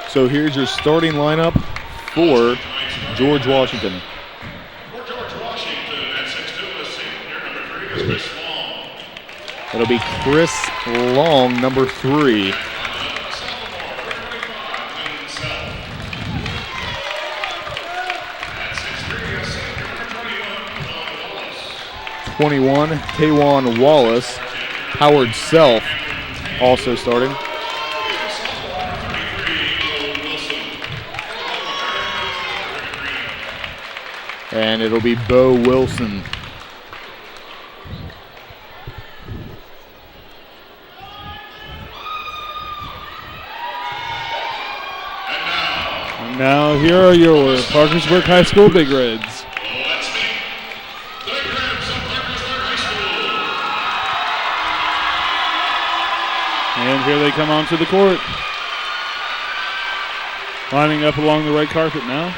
So here's your starting lineup for George Washington. For George Washington at 6'2", a senior, number 3 is Chris Long. It'll be Chris Long, number 3. At 6'3", a senior, number 21, 21, Taywon Wallace. Howard Self also starting. And it'll be Bo Wilson. And now here are your Parkersburg High School Big Reds. Let's meet the Big Reds of Parkersburg High School. And here they come onto the court. Lining up along the red carpet now.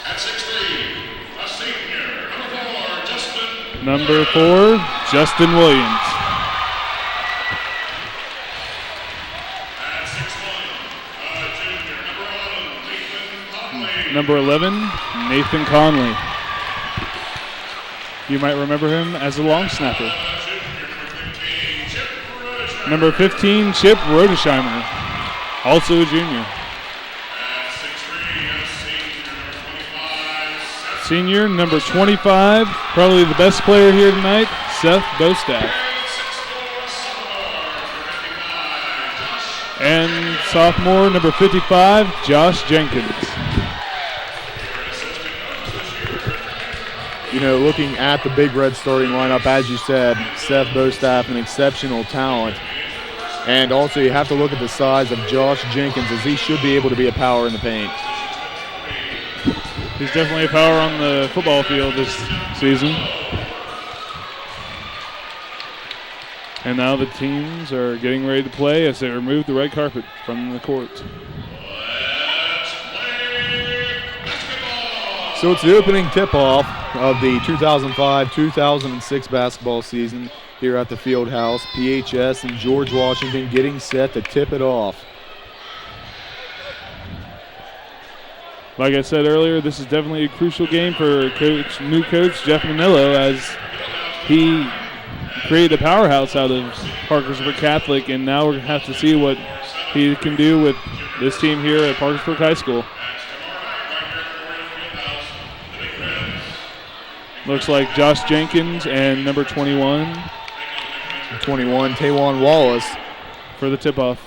At 6'3", a senior, Number 4, Justin Williams. At 6'1", junior, Number 11, Nathan Conley. You might remember him as a long snapper. Number 15, Chip Rodesheimer, also a junior. Senior, number 25, probably the best player here tonight, Seth Bostaff. And sophomore, number 55, Josh Jenkins. You know, looking at the Big Red starting lineup, as you said, Seth Bostaff, an exceptional talent. And also you have to look at the size of Josh Jenkins, as he should be able to be a power in the paint. He's definitely a power on the football field this season. And now the teams are getting ready to play as they remove the red carpet from the court. So it's the opening tip-off of the 2005-2006 basketball season here at the Field House. PHS and George Washington getting set to tip it off. Like I said earlier, this is definitely a crucial game for new coach Jeff Manillo, as he created a powerhouse out of Parkersburg Catholic, and now we're going to have to see what he can do with this team here at Parkersburg High School. Looks like Josh Jenkins and number 21, Taywon Wallace for the tip-off.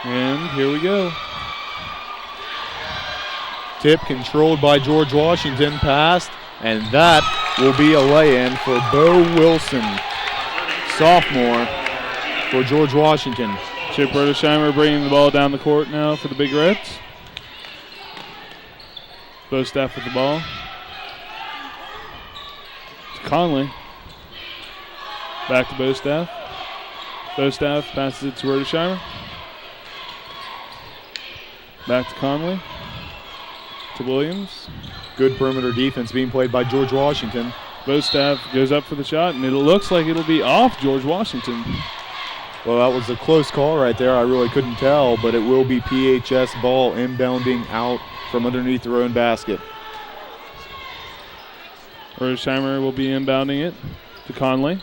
And here we go. Tip controlled by George Washington, passed, and that will be a lay-in for Bo Wilson, sophomore for George Washington. Chip Rodesheimer bringing the ball down the court now for the Big Reds. Bostaff with the ball. It's Conley. Back to Bostaff. Bostaff passes it to Rodesheimer. Back to Conley. To Williams. Good perimeter defense being played by George Washington. Bostaff goes up for the shot, and it looks like it'll be off George Washington. Well, that was a close call right there. I really couldn't tell, but it will be PHS ball inbounding out from underneath their own basket. Rodesheimer will be inbounding it to Conley.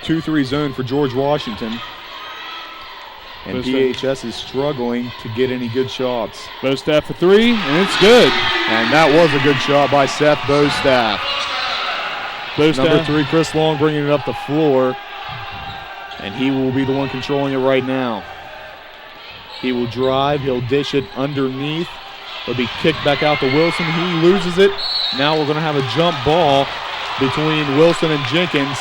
2-3 zone for George Washington. And PHS is struggling to get any good shots. Bostaff for 3, and it's good. And that was a good shot by Seth Bostaff. Number 3, Chris Long, bringing it up the floor. And he will be the one controlling it right now. He will drive. He'll dish it underneath. It'll be kicked back out to Wilson. He loses it. Now we're going to have a jump ball between Wilson and Jenkins.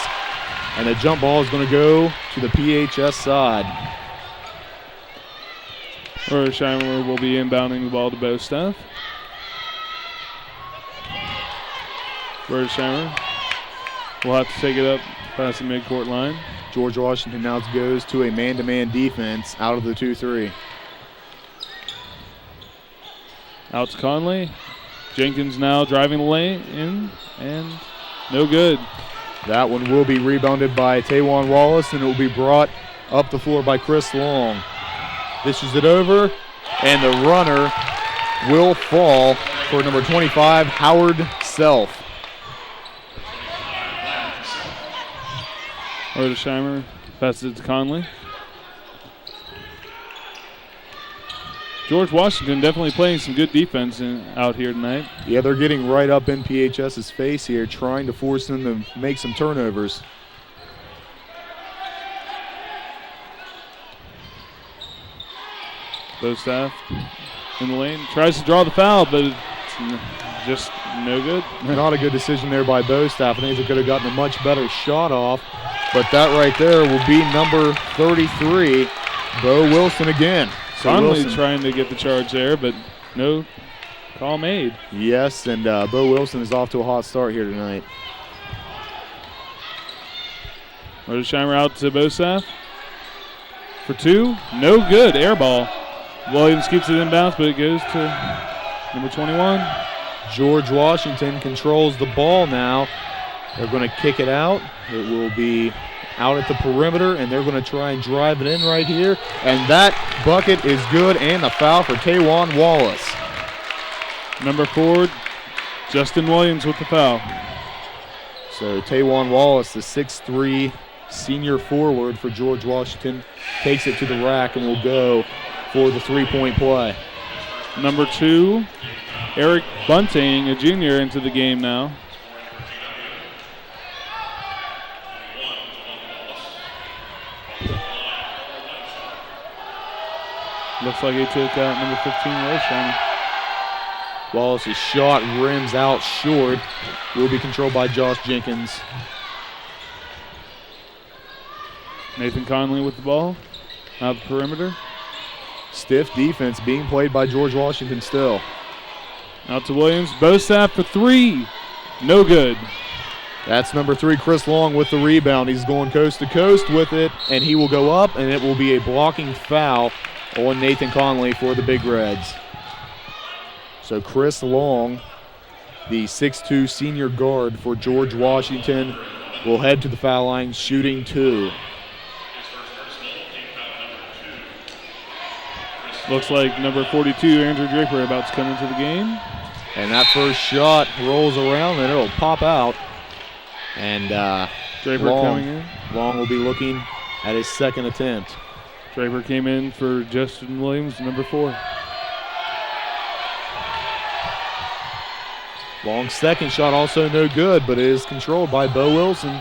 And the jump ball is going to go to the PHS side. Rodesheimer will be inbounding the ball to Bostaff. will have to take it up past the midcourt line. George Washington now goes to a man-to-man defense out of the 2-3. Out to Conley. Jenkins now driving the lane in, and no good. That one will be rebounded by Tawan Wallace, and it will be brought up the floor by Chris Long. Dishes it over, and the runner will fall for number 25, Howard Self. Rodesheimer passes it to Conley. George Washington definitely playing some good defense out here tonight. Yeah, they're getting right up in PHS's face here, trying to force them to make some turnovers. Bostaff in the lane. Tries to draw the foul, but it's just no good. Not a good decision there by Bostaff. I think they could have gotten a much better shot off. But that right there will be number 33, Bo Wilson again. So Conley Wilson trying to get the charge there, but no call made. Yes, and Bo Wilson is off to a hot start here tonight. Rodesheimer out to Bostaff for two. No good. Air ball. Williams keeps it inbounds, but it goes to number 21. George Washington controls the ball now. They're going to kick it out. It will be out at the perimeter, and they're going to try and drive it in right here. And that bucket is good, and a foul for Tawan Wallace. Number 4, Justin Williams with the foul. So Tawan Wallace, the 6'3" senior forward for George Washington, takes it to the rack and will go for the three-point play. Number 2, Eric Bunting, a junior, into the game now. Looks like he took out number 15, Rodesheimer. Wallace's shot rims out short. Will be controlled by Josh Jenkins. Nathan Conley with the ball. Out the perimeter. Stiff defense being played by George Washington still. Out to Williams. Bostaff for three. No good. That's number 3, Chris Long with the rebound. He's going coast to coast with it, and he will go up, and it will be a blocking foul on Nathan Conley for the Big Reds. So Chris Long, the 6'2" senior guard for George Washington, will head to the foul line shooting 2. Looks like number 42, Andrew Draper, about to come into the game. And that first shot rolls around, and it'll pop out. And Draper coming in. Long will be looking at his second attempt. Draper came in for Justin Williams, number 4. Long's second shot also no good, but it is controlled by Bo Wilson.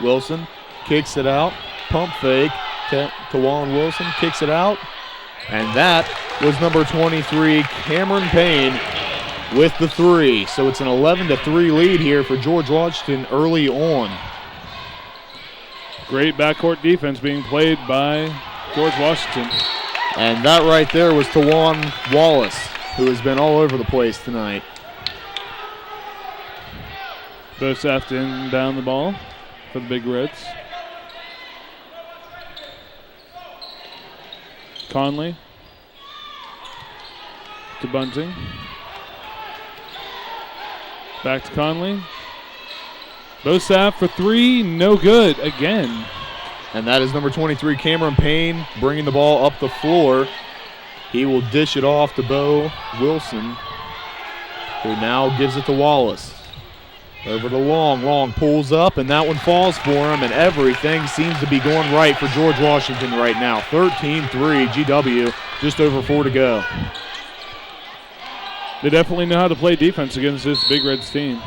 Wilson kicks it out. Pump fake. Tawan Wilson kicks it out. And that was number 23, Cameron Payne, with the 3. So it's an 11-3 lead here for George Washington early on. Great backcourt defense being played by George Washington. And that right there was Tawan Wallace, who has been all over the place tonight. Bostaff to inbound the ball for the Big Reds. Conley to Bunting. Back to Conley. Bostaff for 3, no good again. And that is number 23, Cameron Payne, bringing the ball up the floor. He will dish it off to Bo Wilson, who now gives it to Wallace. Over to Long. Long pulls up, and that one falls for him, and everything seems to be going right for George Washington right now. 13-3 GW, just over 4 to go. They definitely know how to play defense against this Big Reds team.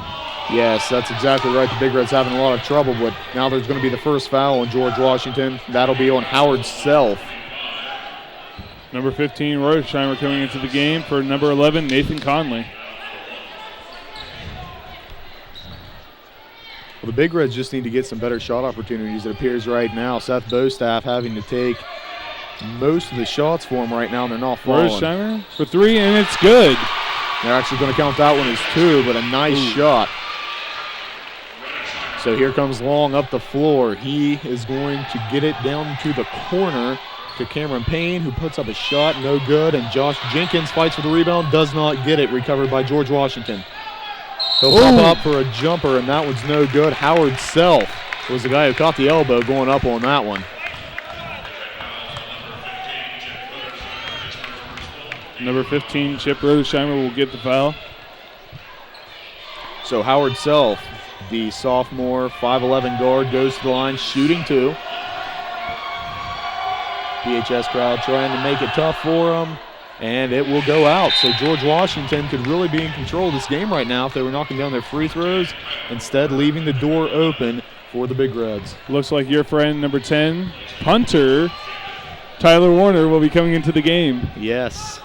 Yes, that's exactly right. The Big Reds having a lot of trouble, but now there's going to be the first foul on George Washington. That'll be on Howard Self. Number 15, Rodesheimer, coming into the game for number 11, Nathan Conley. Well, the Big Reds just need to get some better shot opportunities, it appears right now. Seth Bostaff having to take most of the shots for him right now, and they're not falling. Rodesheimer for 3, and it's good. They're actually going to count that one as 2, but a nice shot. So here comes Long up the floor. He is going to get it down to the corner to Cameron Payne, who puts up a shot, no good, and Josh Jenkins fights for the rebound, does not get it, recovered by George Washington. He'll pop up for a jumper, and that one's no good. Howard Self was the guy who caught the elbow going up on that one. Number 15, Chip Rodersheimer, will get the foul. So Howard Self, the sophomore 5'11 guard, goes to the line, shooting 2. PHS crowd trying to make it tough for him, and it will go out. So George Washington could really be in control of this game right now if they were knocking down their free throws, instead leaving the door open for the Big Reds. Looks like your friend, number 10, punter, Tyler Warner, will be coming into the game. Yes.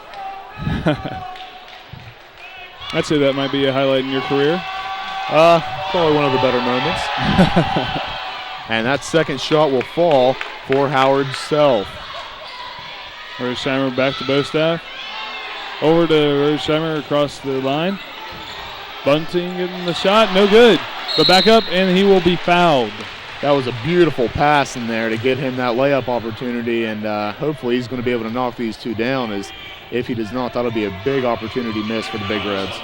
I'd say that might be a highlight in your career. Probably one of the better moments. And that second shot will fall for Howard Self. Rodersheimer back to Bostaff. Over to Rodersheimer across the line. Bunting getting the shot, no good. But back up, and he will be fouled. That was a beautiful pass in there to get him that layup opportunity, and hopefully he's going to be able to knock these two down, as if he does not, that'll be a big opportunity miss for the Big Reds.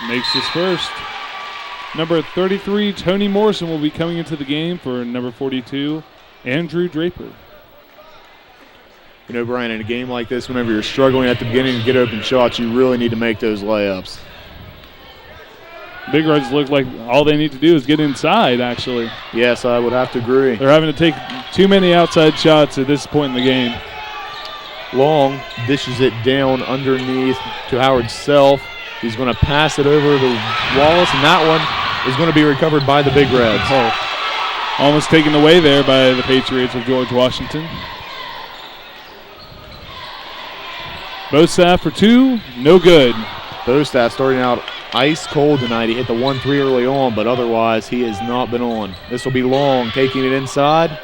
Makes his first. Number 33, Tony Morrison, will be coming into the game for number 42, Andrew Draper. You know, Brian, in a game like this, whenever you're struggling at the beginning to get open shots, you really need to make those layups. Big Reds look like all they need to do is get inside, actually. Yes, I would have to agree. They're having to take too many outside shots at this point in the game. Long dishes it down underneath to Howard Self. He's going to pass it over to Wallace, and that one is going to be recovered by the Big Reds. Oh, almost taken away there by the Patriots with George Washington. Bostaff for 2, no good. Bostaff starting out ice cold tonight. He hit the 1-3 early on, but otherwise he has not been on. This will be Long taking it inside,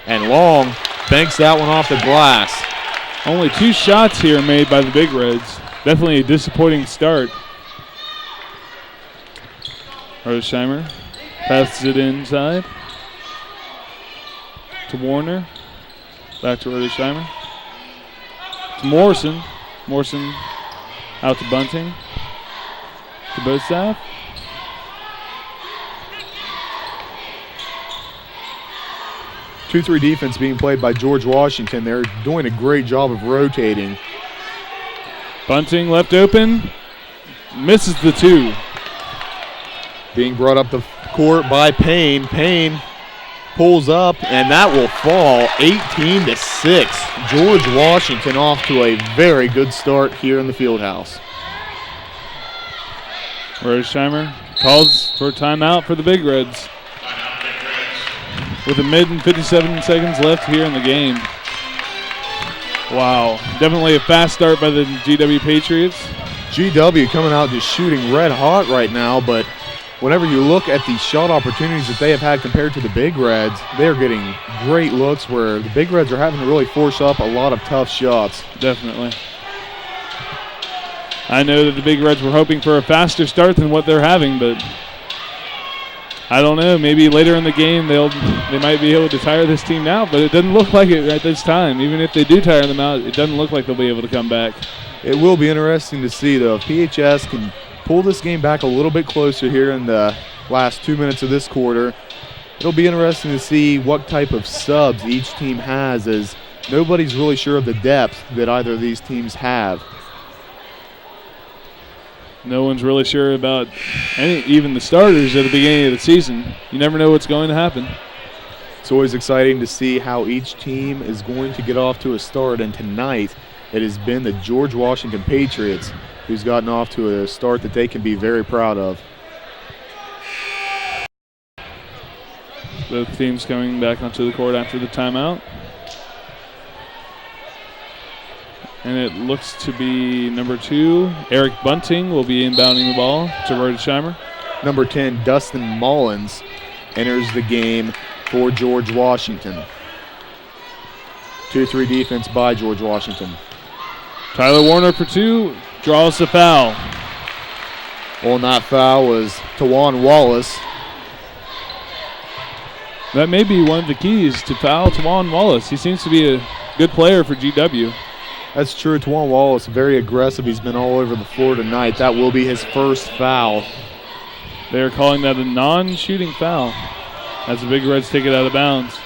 and Long banks that one off the glass. Only 2 shots here made by the Big Reds. Definitely a disappointing start. Rodersheimer passes it inside to Warner. Back to Rodersheimer. To Morrison. Morrison out to Bunting. To Bostaff. Two-three defense being played by George Washington. They're doing a great job of rotating. Bunting left open. Misses the 2. Being brought up the court by Payne. Payne pulls up, and that will fall 18-6. George Washington off to a very good start here in the field house. Rodersheimer calls for a timeout for the Big Reds. With a minute and 57 seconds left here in the game. Wow, definitely a fast start by the GW Patriots. GW coming out just shooting red hot right now, but whenever you look at the shot opportunities that they have had compared to the Big Reds, they're getting great looks where the Big Reds are having to really force up a lot of tough shots. Definitely. I know that the Big Reds were hoping for a faster start than what they're having, but I don't know. Maybe later in the game they might be able to tire this team out, but it doesn't look like it at this time. Even if they do tire them out, it doesn't look like they'll be able to come back. It will be interesting to see, though, if PHS can pull this game back a little bit closer here in the last 2 minutes of this quarter. It'll be interesting to see what type of subs each team has, as nobody's really sure of the depth that either of these teams have. No one's really sure about even the starters at the beginning of the season. You never know what's going to happen. It's always exciting to see how each team is going to get off to a start, and tonight it has been the George Washington Patriots who's gotten off to a start that they can be very proud of. Both teams coming back onto the court after the timeout. And it looks to be number 2, Eric Bunting, will be inbounding the ball to Rodersheimer. Number 10, Dustin Mullins, enters the game for George Washington. 2-3 defense by George Washington. Tyler Warner for 2, draws the foul. On that foul was Tawan Wallace. That may be one of the keys to foul Tawan Wallace. He seems to be a good player for GW. That's true. Tawan Wallace, very aggressive. He's been all over the floor tonight. That will be his first foul. They're calling that a non-shooting foul as the Big Reds take it out of bounds.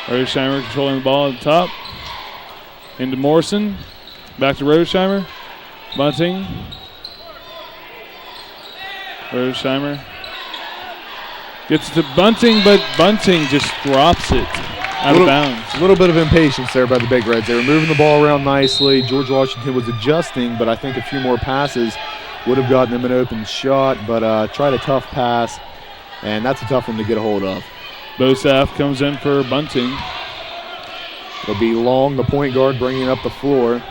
Rosesheimer controlling the ball at the top. Into Morrison. Back to Rosesheimer. Bunting. Rosesheimer gets it to Bunting, but Bunting just drops it out of bounds. A little bit of impatience there by the Big Reds. They were moving the ball around nicely. George Washington was adjusting, but I think a few more passes would have gotten them an open shot, but tried a tough pass, and that's a tough one to get a hold of. Bosaf comes in for Bunting. It'll be Long, the point guard, bringing up the floor.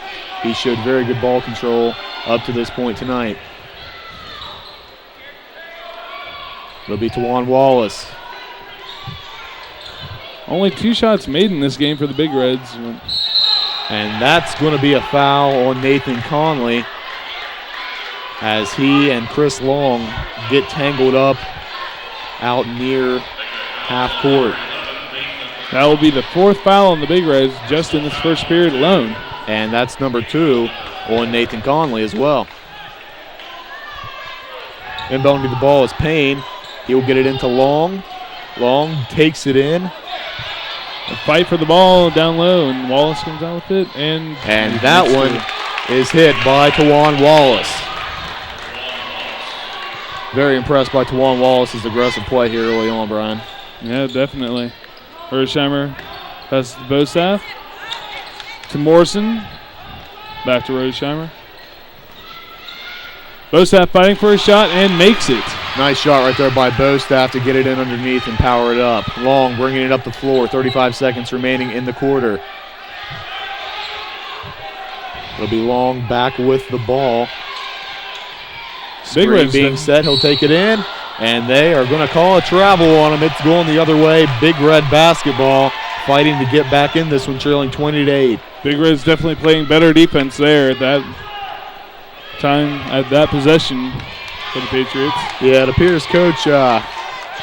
He showed very good ball control up to this point tonight. It'll be Tawan Wallace. Only 2 shots made in this game for the Big Reds. And that's going to be a foul on Nathan Conley as he and Chris Long get tangled up out near half court. That will be the 4th foul on the Big Reds just in this first period alone. And that's number 2 on Nathan Conley as well. Inbounding the ball is Payne. He'll get it into Long. Long takes it in. A fight for the ball down low, and Wallace comes out with it. And that one is hit by Tawan Wallace. Very impressed by Tawan Wallace's aggressive play here early on, Brian. Yeah, definitely. Rosesheimer passes to Bosaf. To Morrison. Back to Rosesheimer. Bosaf fighting for a shot and makes it. Nice shot right there by Bosaf to get it in underneath and power it up. Long bringing it up the floor. 35 seconds remaining in the quarter. It'll be Long back with the ball. Big Reds being set, he'll take it in, and they are going to call a travel on him. It's going the other way. Big Red basketball fighting to get back in this one, trailing 20-8. Big Red's definitely playing better defense there at that time, at that possession for the Patriots. Yeah, it appears Coach got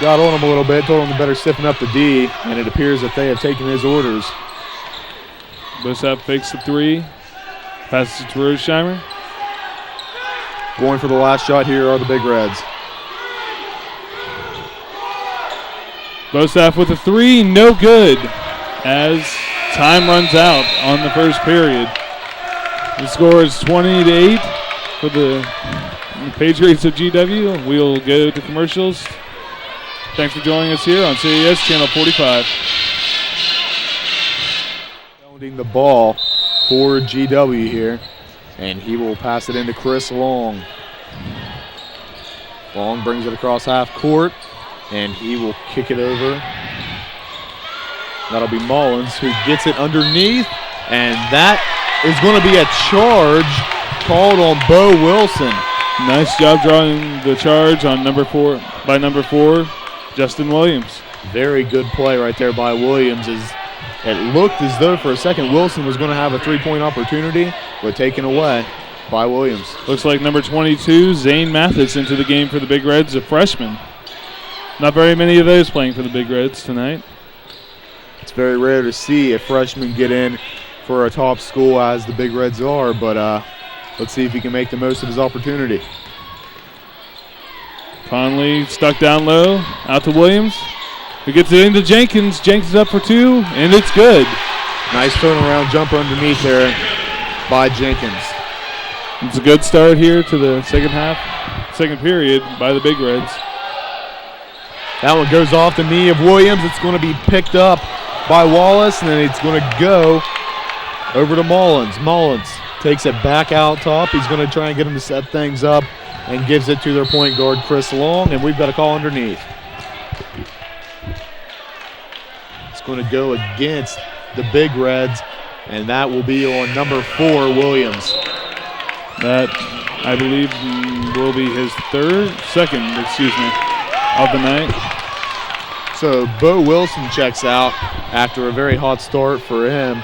on him a little bit, told him to better stiffen up the D, and it appears that they have taken his orders. Bosaf fakes the 3, passes it to Rosesheimer. Going for the last shot here are the Big Reds. Bosaf with a 3, no good, as time runs out on the first period. The score is 20-8 for the Patriots of GW. We'll go to commercials. Thanks for joining us here on CAS Channel 45. Pounding the ball for GW here. And he will pass it into Chris Long. Long brings it across half court, and he will kick it over. That'll be Mullins who gets it underneath, and that is going to be a charge called on Bo Wilson. Nice job drawing the charge on number 4, Justin Williams. Very good play right there by Williams. It looked as though for a second Wilson was going to have a 3-point opportunity, but taken away by Williams. Looks like number 22, Zane Mathis, into the game for the Big Reds, a freshman. Not very many of those playing for the Big Reds tonight. It's very rare to see a freshman get in for a top school as the Big Reds are, but let's see if he can make the most of his opportunity. Conley stuck down low, out to Williams, who gets it into Jenkins. Jenkins up for 2, and it's good. Nice turnaround jumper underneath there by Jenkins. It's a good start here to the second period by the Big Reds. That one goes off the knee of Williams. It's going to be picked up by Wallace, and then it's going to go over to Mullins. Mullins takes it back out top. He's going to try and get him to set things up and gives it to their point guard, Chris Long, and we've got a call underneath. It's going to go against the Big Reds, and that will be on number 4, Williams. That, I believe, will be his second of the night. So Bo Wilson checks out after a very hot start for him.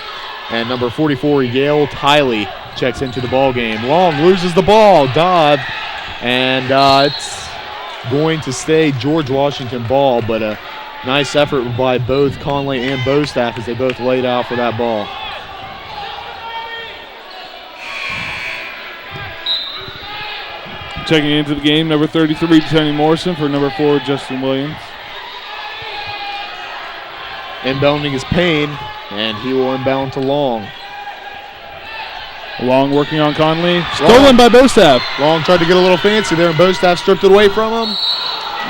And number 44, Yale Tiley, checks into the ball game. Long loses the ball, dive, and it's going to stay George Washington ball, but a nice effort by both Conley and Bostaff as they both laid out for that ball. Checking into the game, number 33, Tony Morrison, for number 4, Justin Williams. Inbounding is Payne, and he will inbound to Long. Long working on Conley. Stolen by Bostaff. Long tried to get a little fancy there, and Bostaff stripped it away from him.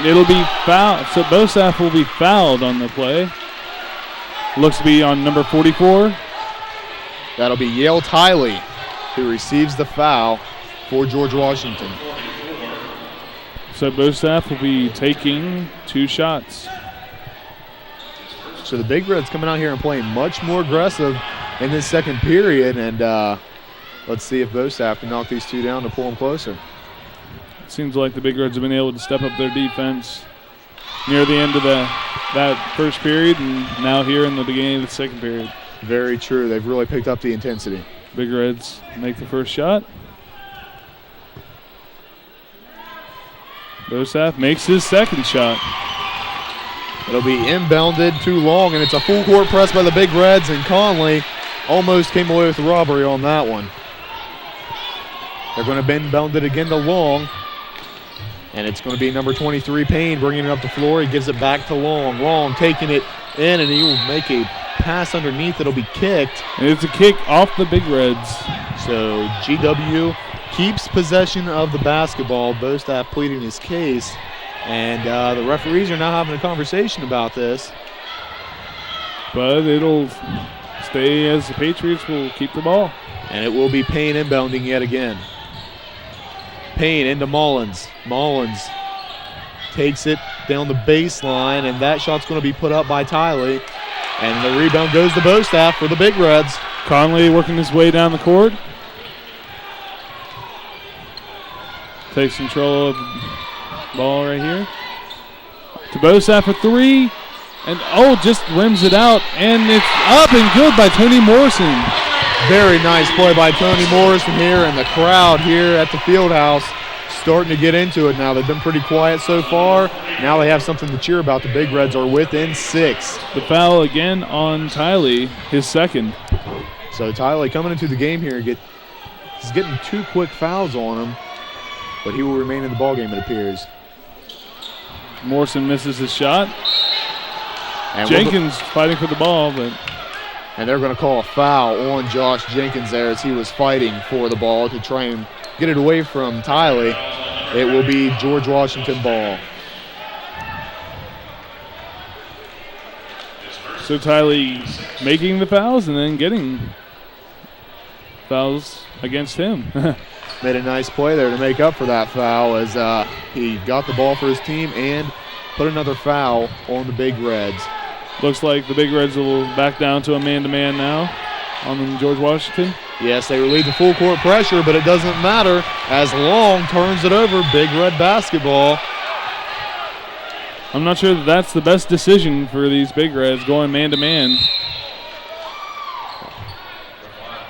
It'll be foul. So Bostaff will be fouled on the play. Looks to be on number 44. That'll be Yale Tiley who receives the foul for George Washington. So Bostaff will be taking 2 shots. So the Big Reds coming out here and playing much more aggressive in this second period, and let's see if Bostaff can knock these 2 down to pull them closer. It seems like the Big Reds have been able to step up their defense near the end of that first period, and now here in the beginning of the second period. Very true. They've really picked up the intensity. Big Reds make the first shot. Bostaff makes his second shot. It'll be inbounded too long, and it's a full court press by the Big Reds, and Conley almost came away with the robbery on that one. They're going to inbound it again to Long, and it's going to be number 23, Payne, bringing it up the floor. He gives it back to Long. Long taking it in, and he will make a pass underneath. It'll be kicked. And it's a kick off the Big Reds. So GW keeps possession of the basketball. Bostaff pleading his case. And the referees are now having a conversation about this. But it'll stay as the Patriots will keep the ball. And it will be Payne inbounding yet again. Payne into Mullins. Mullins takes it down the baseline, and that shot's going to be put up by Tiley. And the rebound goes to Bostaff for the Big Reds. Conley working his way down the court. Takes control of the ball right here. To Bostaff for 3. And just rims it out. And it's up and good by Tony Morrison. Very nice play by Tony Morrison here, and the crowd here at the field house starting to get into it now. They've been pretty quiet so far. Now they have something to cheer about. The Big Reds are within 6. The foul again on Tiley, his second. So Tiley coming into the game here, he's getting 2 quick fouls on him, but he will remain in the ballgame, it appears. Morrison misses his shot. And Jenkins fighting for the ball, and they're going to call a foul on Josh Jenkins there as he was fighting for the ball to try and get it away from Tiley. It will be George Washington ball. So Tiley making the fouls and then getting fouls against him. Made a nice play there to make up for that foul as he got the ball for his team and put another foul on the Big Reds. Looks like the Big Reds will back down to a man-to-man now on George Washington. Yes, they relieve the full court pressure, but it doesn't matter as Long turns it over. Big Red basketball. I'm not sure that's the best decision for these Big Reds going man-to-man.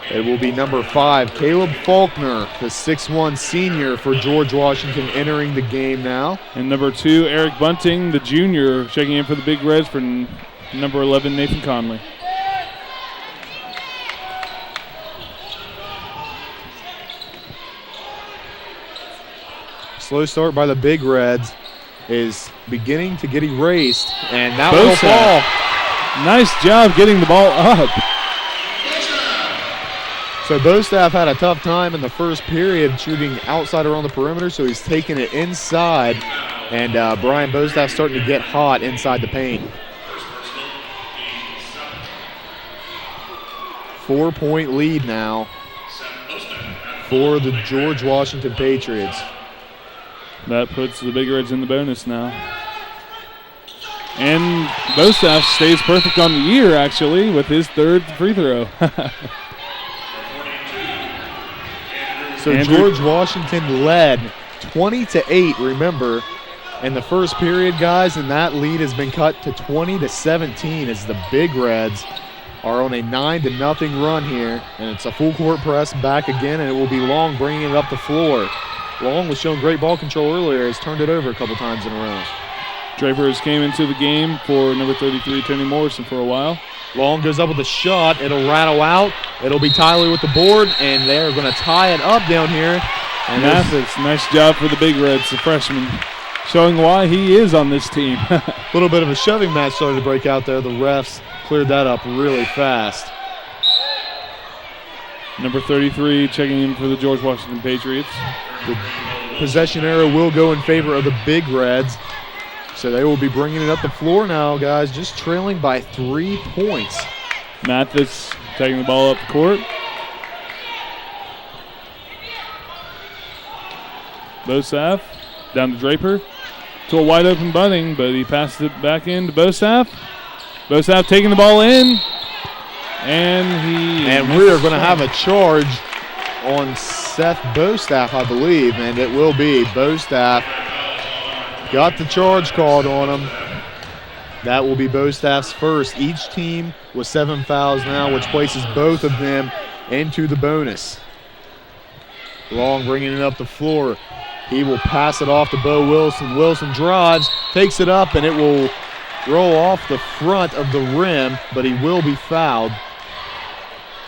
It will be number 5, Caleb Faulkner, the 6'1 senior for George Washington, entering the game now. And number 2, Eric Bunting, the junior, checking in for the Big Reds for number 11, Nathan Conley. Slow start by the Big Reds is beginning to get erased, and that will fall. Nice job getting the ball up. So Bostaff had a tough time in the first period shooting outside around the perimeter, so he's taking it inside, and Brian Bostaff starting to get hot inside the paint. 4-point lead now for the George Washington Patriots. That puts the Big Reds in the bonus now. And Bostaff stays perfect on the year, actually, with his 3rd free throw. So George Washington led 20-8, remember, in the first period, guys, and that lead has been cut to 20-17 as the Big Reds are on a 9-0 run here, and it's a full court press back again, and it will be Long bringing it up the floor. Long was showing great ball control earlier, has turned it over a couple times in a row. Draper has came into the game for number 33, Tony Morrison, for a while. Long goes up with a shot. It'll rattle out. It'll be Tyler with the board, and they're going to tie it up down here. And Mathis, nice job for the Big Reds, the freshman, showing why he is on this team. A little bit of a shoving match started to break out there. The refs cleared that up really fast. Number 33 checking in for the George Washington Patriots. The possession arrow will go in favor of the Big Reds. So they will be bringing it up the floor now, guys, just trailing by 3 points. Mathis taking the ball up the court. Bosaff down to Draper to a wide open Bunning, but he passed it back in to Bosaff. Bosaff taking the ball in, and we are going to have a charge on Seth Bostaff, I believe, and it will be Bostaff. Got the charge called on him. That will be Bostaff's first. Each team with 7 fouls now, which places both of them into the bonus. Long bringing it up the floor. He will pass it off to Bo Wilson. Wilson drives, takes it up, and it will roll off the front of the rim, but he will be fouled.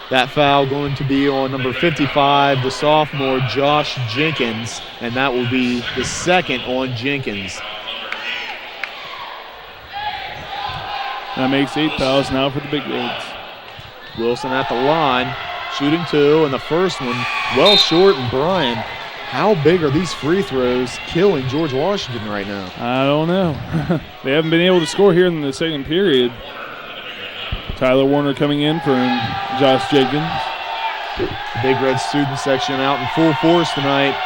That foul going to be on number 55, the sophomore Josh Jenkins, and that will be the second on Jenkins. That makes 8 fouls now for the Big Reds. Wilson at the line, shooting 2, and the first one well short. And Brian, how big are these free throws killing George Washington right now? I don't know. They haven't been able to score here in the second period. Tyler Warner coming in for Josh Jenkins. The Big Red student section out in full force tonight.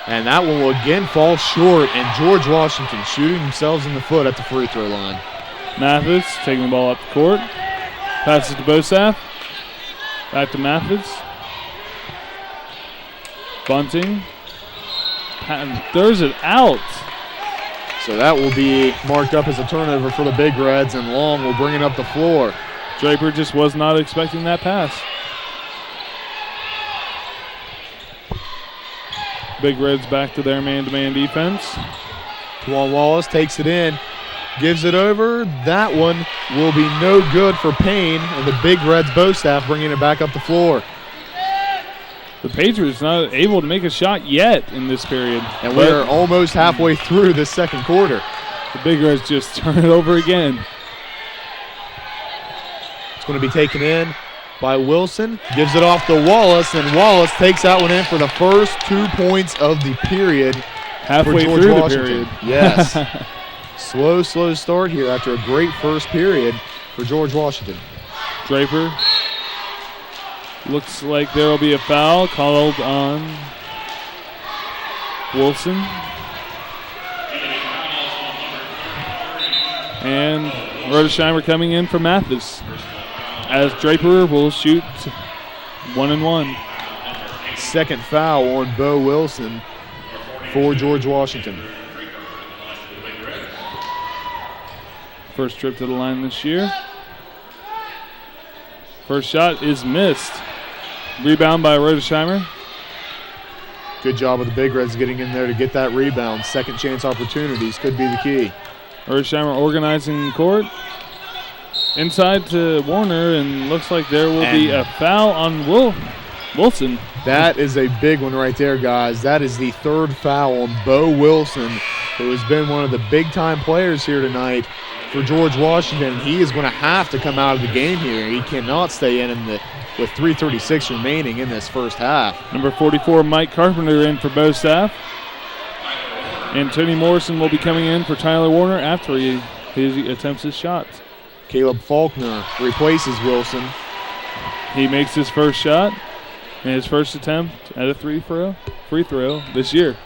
And that one will again fall short, and George Washington shooting themselves in the foot at the free throw line. Mathis taking the ball up the court. Passes to Bosaff. Back to Mathis. Bunting. Patton throws it out. So that will be marked up as a turnover for the Big Reds, and Long will bring it up the floor. Draper just was not expecting that pass. Big Reds back to their man-to-man defense. Twan Wallace takes it in, gives it over. That one will be no good for Payne, and the Big Reds Bostaff bringing it back up the floor. The Patriots not able to make a shot yet in this period. And we're almost halfway through this second quarter. The Big Reds just turn it over again. It's going to be taken in by Wilson. Gives it off to Wallace, and Wallace takes that one in for the first 2 points of the period. Halfway through the period. Yes. Slow start here after a great first period for George Washington. Draper. Looks like there will be a foul called on Wilson. And Rodesheimer coming in for Mathis, as Draper will shoot 1-1. Second foul on Bo Wilson for George Washington. First trip to the line this year. First shot is missed. Rebound by Rodesheimer. Good job of the Big Reds getting in there to get that rebound. Second chance opportunities could be the key. Rodesheimer organizing court. Inside to Warner, and looks like there will be a foul on Wilson. That is a big one right there, guys. That is the third foul on Bo Wilson, who has been one of the big-time players here tonight for George Washington. He is going to have to come out of the game here. He cannot stay in with 3:36 remaining in this first half. Number 44, Mike Carpenter, in for Bostaff. And Tony Morrison will be coming in for Tyler Warner after he attempts his shots. Caleb Faulkner replaces Wilson. He makes his first shot and his first attempt at a free throw this year.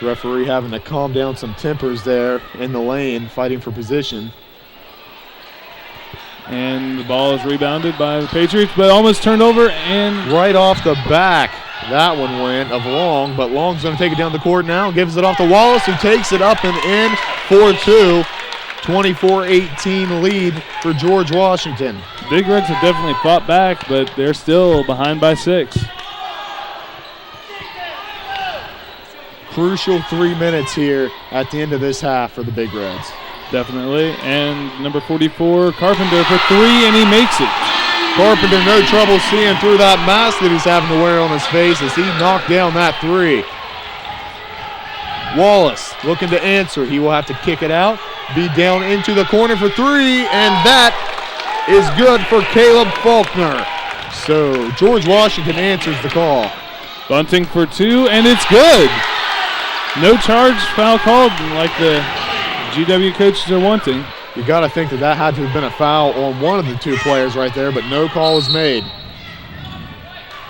The referee having to calm down some tempers there in the lane, fighting for position. And the ball is rebounded by the Patriots, but almost turned over and right off the back. That one went of Long, but Long's going to take it down the court now. Gives it off to Wallace, who takes it up and in. 4-2. 24-18 lead for George Washington. Big Reds have definitely fought back, but they're still behind by 6. Crucial 3 minutes here at the end of this half for the Big Reds. Definitely. And number 44, Carpenter for 3, and he makes it. Carpenter no trouble seeing through that mask that he's having to wear on his face as he knocked down that 3. Wallace looking to answer. He will have to kick it out. Be down into the corner for 3, and that is good for Caleb Faulkner. So George Washington answers the call. Bunting for 2, and it's good. No charge, foul called like the GW coaches are wanting. You got to think that had to have been a foul on one of the 2 players right there, but no call is made.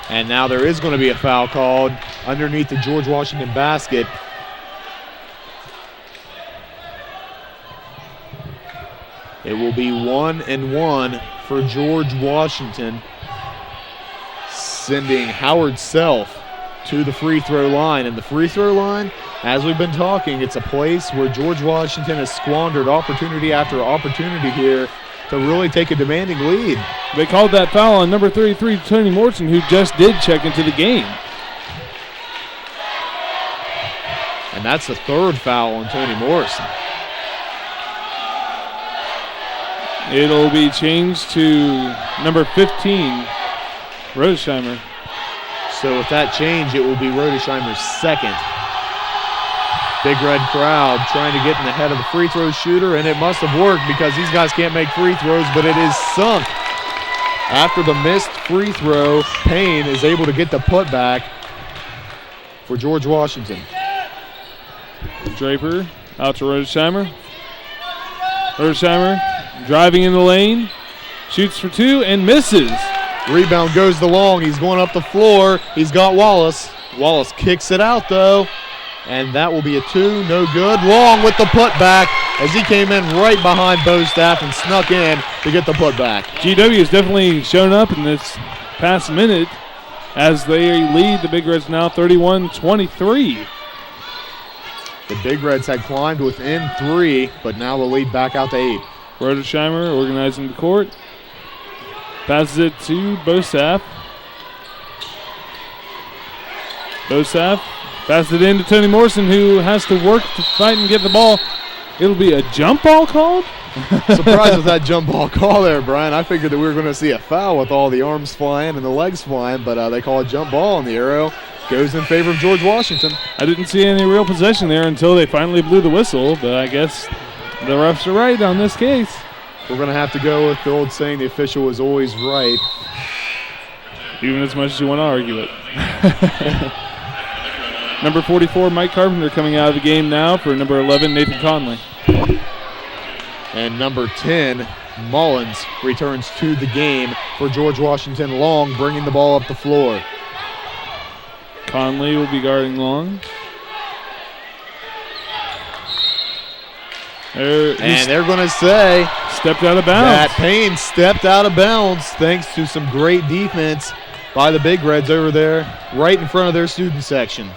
And now there is going to be a foul called underneath the George Washington basket. It will be 1-1 for George Washington, sending Howard Self to the free throw line. And the free throw line, as we've been talking, it's a place where George Washington has squandered opportunity after opportunity here to really take a demanding lead. They called that foul on number 33, Tony Morrison, who just did check into the game. And that's the 3rd foul on Tony Morrison. It'll be changed to number 15, Rodesheimer. So with that change, it will be Rodesheimer's 2nd. Big Red crowd trying to get in the head of the free throw shooter, and it must have worked because these guys can't make free throws, but it is sunk. After the missed free throw, Payne is able to get the putback for George Washington. Draper out to Rodesheimer. Rodesheimer driving in the lane, shoots for 2 and misses. Rebound goes to Long. He's going up the floor. He's got Wallace. Wallace kicks it out, though, and that will be a 2. No good. Long with the putback as he came in right behind Bostaff and snuck in to get the putback. GW has definitely shown up in this past minute as they lead the Big Reds now 31-23. The Big Reds had climbed within 3, but now the lead back out to 8. Rodesheimer organizing the court. Passes it to Bostaff. Bostaff passes it in to Tony Morrison, who has to work to fight and get the ball. It'll be a jump ball called? Surprised with that jump ball call there, Brian. I figured that we were going to see a foul with all the arms flying and the legs flying, but they call a jump ball, and the arrow goes in favor of George Washington. I didn't see any real possession there until they finally blew the whistle, but I guess the refs are right on this case. We're going to have to go with the old saying, the official is always right. Even as much as you want to argue it. Number 44, Mike Carpenter, coming out of the game now for number 11, Nathan Conley. And number 10, Mullins, returns to the game for George Washington. Long bringing the ball up the floor. Conley will be guarding Long. And they're going to say stepped out of bounds. That Payne stepped out of bounds thanks to some great defense by the Big Reds over there right in front of their student section.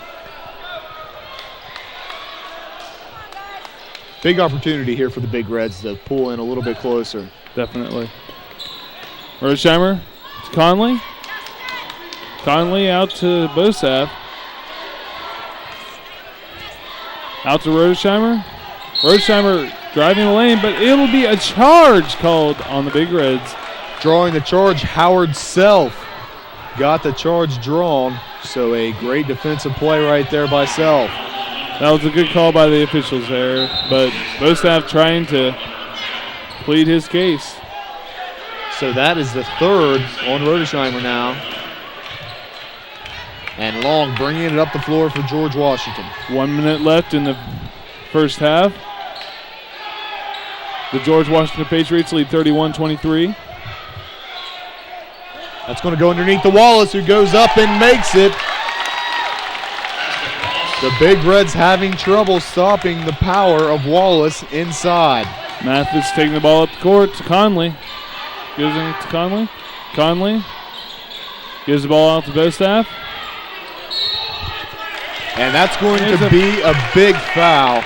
Big opportunity here for the Big Reds to pull in a little bit closer. Definitely. Rodesheimer to Conley. Conley out to Bostaff. Out to Rodesheimer. Rodesheimer driving the lane, but it'll be a charge called on the Big Reds. Drawing the charge, Howard Self got the charge drawn, so a great defensive play right there by Self. That was a good call by the officials there, but Bostaff trying to plead his case. So that is the 3rd on Rodesheimer now. And Long bringing it up the floor for George Washington. 1 minute left in the first half. The George Washington Patriots lead 31-23. That's going to go underneath the Wallace, who goes up and makes it. The Big Reds having trouble stopping the power of Wallace inside. Mathis taking the ball up the court to Conley. Goes into Conley. Conley gives the ball out to Bostaff. And that's going to be a big foul,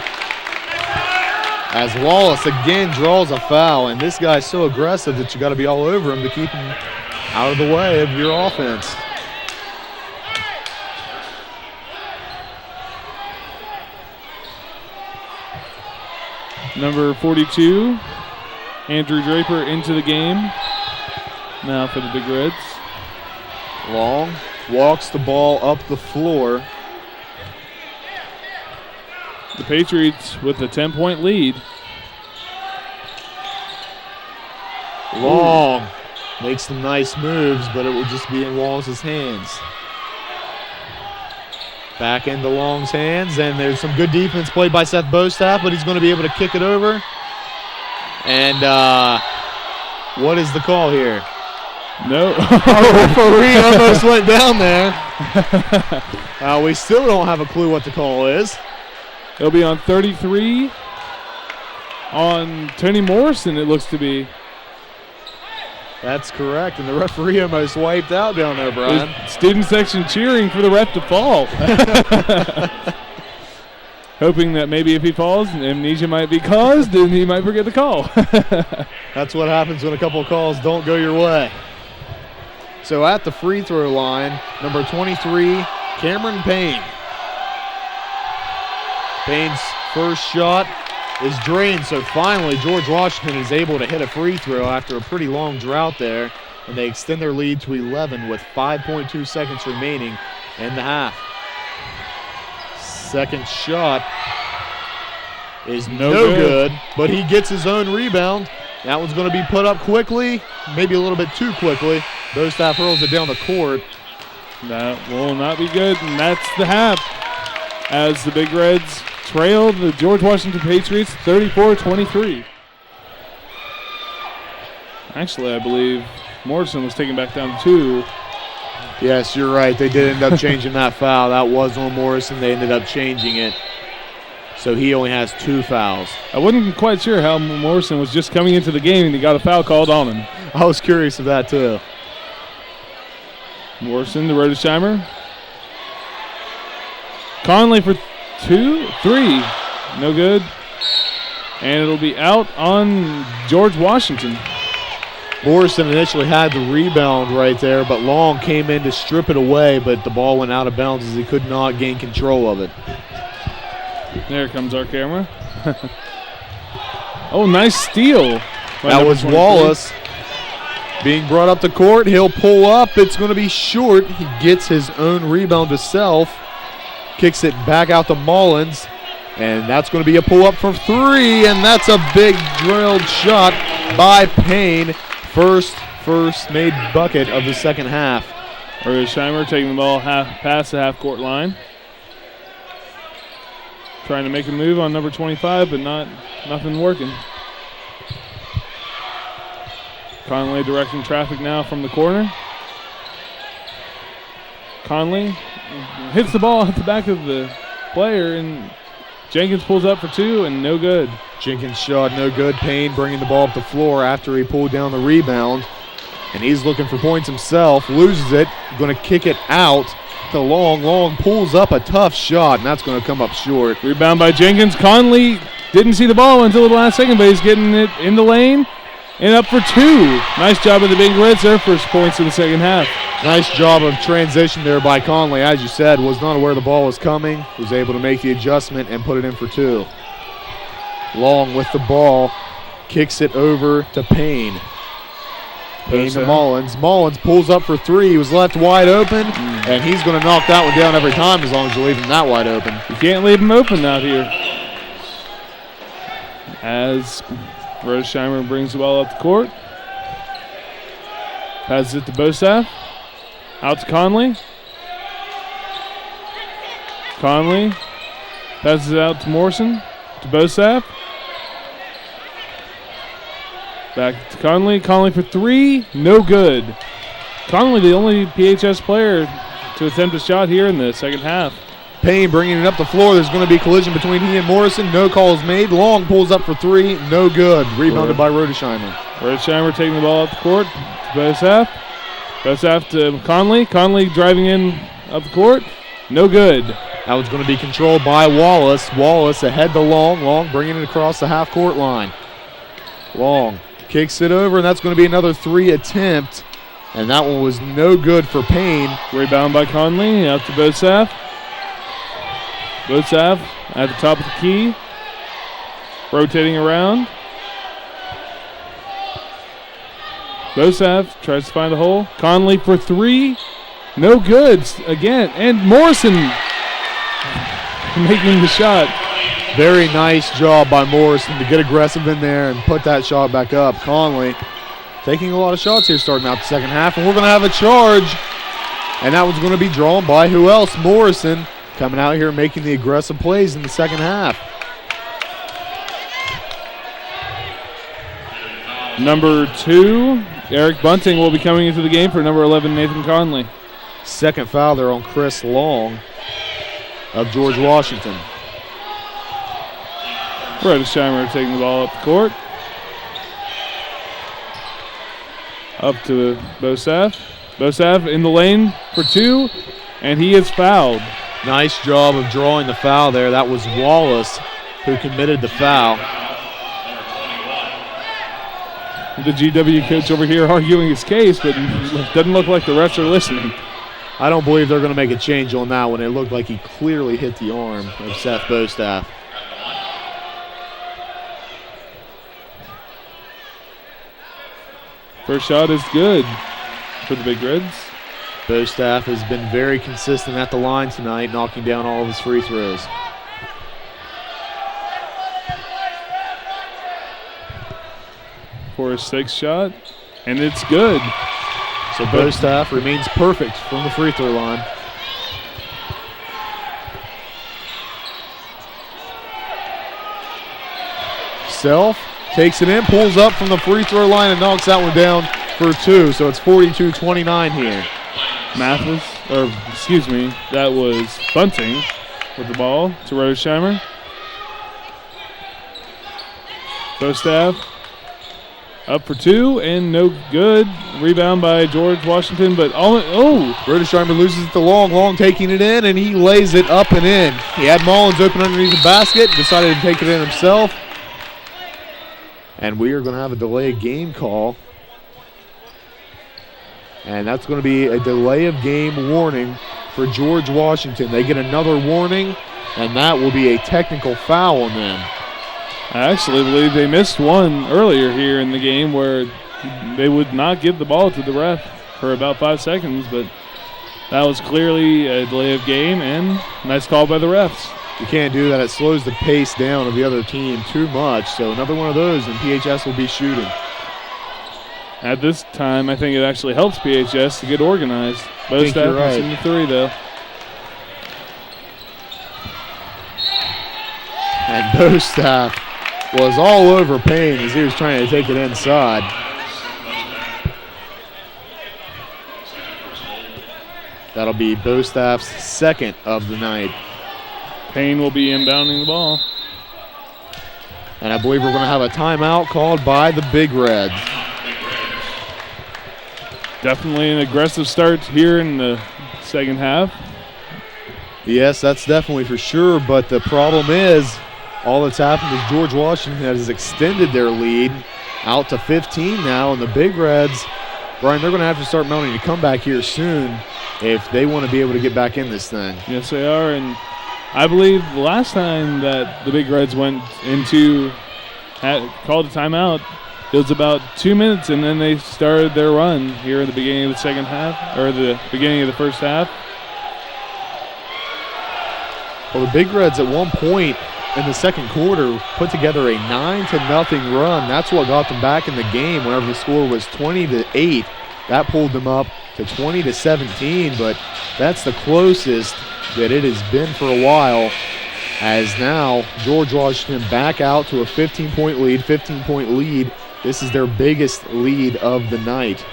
as Wallace again draws a foul. And this guy's so aggressive that you got to be all over him to keep him out of the way of your offense. Number 42, Andrew Draper into the game. Now for the Big Reds. Long walks the ball up the floor. The Patriots with a 10-point lead. Long makes some nice moves, but it will just be in Wallace's hands. Back into Long's hands, and there's some good defense played by Seth Bostaff, but he's going to be able to kick it over. And what is the call here? No. Our referee almost went down there. We still don't have a clue what the call is. It'll be on 33 on Tony Morrison, it looks to be. That's correct, and the referee almost wiped out down there, Brian. The student section cheering for the ref to fall. Hoping that maybe if he falls, amnesia might be caused and he might forget the call. That's what happens when a couple of calls don't go your way. So at the free throw line, number 23, Cameron Payne. Payne's first shot is drained, so finally George Washington is able to hit a free throw after a pretty long drought there, and they extend their lead to 11 with 5.2 seconds remaining in the half. Second shot is no good, but he gets his own rebound. That one's going to be put up quickly, maybe a little bit too quickly. Bostaff hurls it down the court. That will not be good, and that's the half as the Big Reds trail the George Washington Patriots 34-23. Actually, I believe Morrison was taken back down to 2. Yes, you're right. They did end up changing that foul. That was on Morrison. They ended up changing it. So he only has 2 fouls. I wasn't quite sure how Morrison was just coming into the game and he got a foul called on him. I was curious of that too. Morrison to Rodesheimer. Conley for 3. No good. And it'll be out on George Washington. Morrison initially had the rebound right there, but Long came in to strip it away, but the ball went out of bounds as he could not gain control of it. There comes our camera. Oh, nice steal. That was 23. Wallace being brought up the court. He'll pull up. It's going to be short. He gets his own rebound to self. Kicks it back out to Mullins. And that's going to be a pull-up for 3. And that's a big drilled shot by Payne. First made bucket of the second half. Rodesheimer taking the ball past the half-court line. Trying to make a move on number 25, but nothing working. Conley directing traffic now from the corner. Conley hits the ball at the back of the player, and Jenkins pulls up for 2, and no good. Jenkins' shot no good. Payne bringing the ball up the floor after he pulled down the rebound. And he's looking for points himself. Loses it. Going to kick it out to Long. Long pulls up a tough shot, and that's going to come up short. Rebound by Jenkins. Conley didn't see the ball until the last second, but he's getting it in the lane and up for 2. Nice job of the Big Reds. Their first points in the second half. Nice job of transition there by Conley. As you said, was not aware the ball was coming. Was able to make the adjustment and put it in for 2. Long with the ball. Kicks it over to Payne. Payne to Mullins. Mullins pulls up for 3. He was left wide open, and he's going to knock that one down every time as long as you leave him that wide open. You can't leave him open out here. As Rodesheimer brings the ball up the court. Passes it to Bostaff. Out to Conley. Conley passes it out to Morrison. To Bostaff. Back to Conley. Conley for 3. No good. Conley, the only PHS player to attempt a shot here in the second half. Payne bringing it up the floor. There's going to be a collision between he and Morrison. No calls made. Long pulls up for 3. No good. Rebounded by Rodesheimer. Redsheimer taking the ball up the court to Bosaf. Bosaf to Conley. Conley driving in up the court. No good. That one's going to be controlled by Wallace. Wallace ahead to Long. Long bringing it across the half-court line. Long kicks it over, and that's going to be another 3 attempt. And that one was no good for Payne. Rebound by Conley. Out to Bosaf. Bosaf at the top of the key. Rotating around. Bosaf tries to find the hole. Conley for 3. No good again. And Morrison making the shot. Very nice job by Morrison to get aggressive in there and put that shot back up. Conley taking a lot of shots here starting out the second half. And we're going to have a charge. And that one's going to be drawn by who else? Morrison coming out here making the aggressive plays in the second half. Number 2, Eric Bunting will be coming into the game for number 11, Nathan Conley. Second foul there on Chris Long of George Washington. Redsheimer taking the ball up the court. Up to Bosaf. Bosaf in the lane for 2, and he is fouled. Nice job of drawing the foul there. That was Wallace who committed the foul. The GW coach over here arguing his case, but it doesn't look like the refs are listening. I don't believe they're going to make a change on that one. It looked like he clearly hit the arm of Seth Bostaf. First shot is good for the Big Reds. Bostaf has been very consistent at the line tonight, knocking down all of his free throws. For a 6th shot, and it's good. So Bostaf remains perfect from the free throw line. Self takes it in, pulls up from the free throw line, and knocks that one down for 2. So it's 42-29 here. That was Bunting with the ball to Redsheimer. Bostaf up for 2 and no good. Rebound by George Washington, but Redsheimer loses it to Long. Long taking it in, and he lays it up and in. He had Mullins open underneath the basket, decided to take it in himself. And we are going to have a delay of game call. And that's going to be a delay of game warning for George Washington. They get another warning, and that will be a technical foul on them. I actually believe they missed one earlier here in the game where they would not give the ball to the ref for about 5 seconds, but that was clearly a delay of game, and nice call by the refs. You can't do that. It slows the pace down of the other team too much. So another one of those, and PHS will be shooting. At this time, I think it actually helps PHS to get organized. Both staff right. in the 3, though. And Bostaf was all over Payne as he was trying to take it inside. That'll be Bostaf's 2nd of the night. Payne will be inbounding the ball. And I believe we're going to have a timeout called by the Big Reds. Definitely an aggressive start here in the second half. Yes, that's definitely for sure, but the problem is all that's happened is George Washington has extended their lead out to 15 now, and the Big Reds, Brian, they're going to have to start mounting a comeback here soon if they want to be able to get back in this thing. Yes, they are, and I believe the last time that the Big Reds went into, called a timeout, it was about 2 minutes, and then they started their run here in the beginning of the second half, or the beginning of the first half. Well, the Big Reds at one point in the second quarter put together a 9-0 run. That's what got them back in the game whenever the score was 20-8. That pulled them up to 20-17, but that's the closest that it has been for a while, as now George Washington back out to a 15-point lead. This is their biggest lead of the night.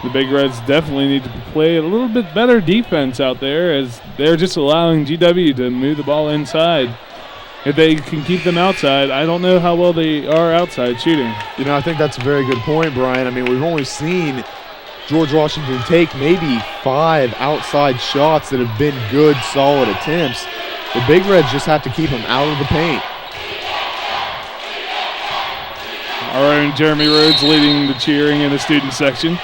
The Big Reds definitely need to play a little bit better defense out there, as they're just allowing GW to move the ball inside. If they can keep them outside, I don't know how well they are outside shooting. You know, I think that's a very good point, Brian. I mean, we've only seen George Washington take maybe 5 outside shots that have been good, solid attempts. The Big Reds just have to keep them out of the paint. Our own Jeremy Rhodes leading the cheering in the student section.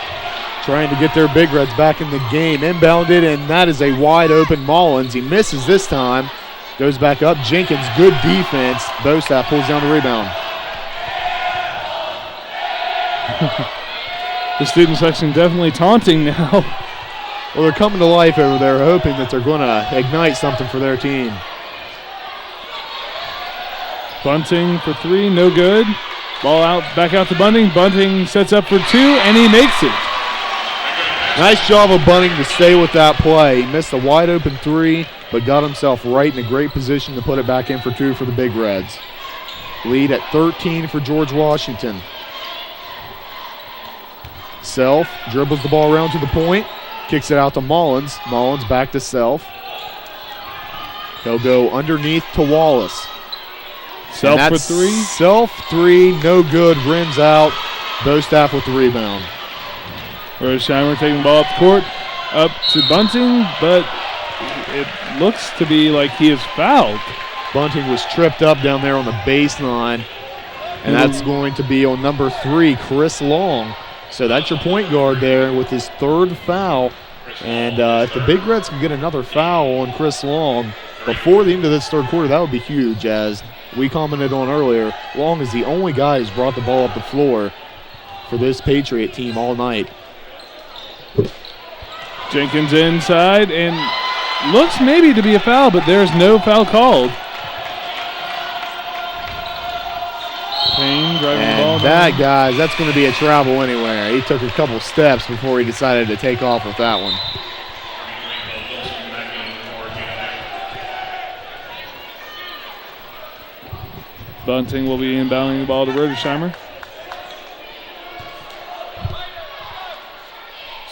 Trying to get their Big Reds back in the game. Inbounded, and that is a wide open Mullins. He misses this time. Goes back up. Jenkins, good defense. Bostaff pulls down the rebound. The student section definitely taunting now. Well, they're coming to life over there, hoping that they're going to ignite something for their team. Bunting for 3, no good. Ball out, back out to Bunting. Bunting sets up for 2, and he makes it. Nice job of Bunting to stay with that play. He missed a wide open 3, but got himself right in a great position to put it back in for 2 for the Big Reds. Lead at 13 for George Washington. Self dribbles the ball around to the point, kicks it out to Mullins. Mullins back to Self. He'll go underneath to Wallace. Self for 3. Self 3, no good, rims out. Bostaff with the rebound. Rosesheimer taking the ball up the court, up to Bunting, but it looks to be like he is fouled. Bunting was tripped up down there on the baseline, and that's going to be on number 3, Chris Long. So that's your point guard there with his 3rd foul. And if the Big Reds can get another foul on Chris Long before the end of this 3rd quarter, that would be huge. As we commented on earlier, Long is the only guy who's brought the ball up the floor for this Patriot team all night. Jenkins inside, and looks maybe to be a foul, but there's no foul called. Payne driving the ball. That, guys, that's going to be a travel anywhere. He took a couple steps before he decided to take off with that one. Bunting will be inbounding the ball to Rosesheimer.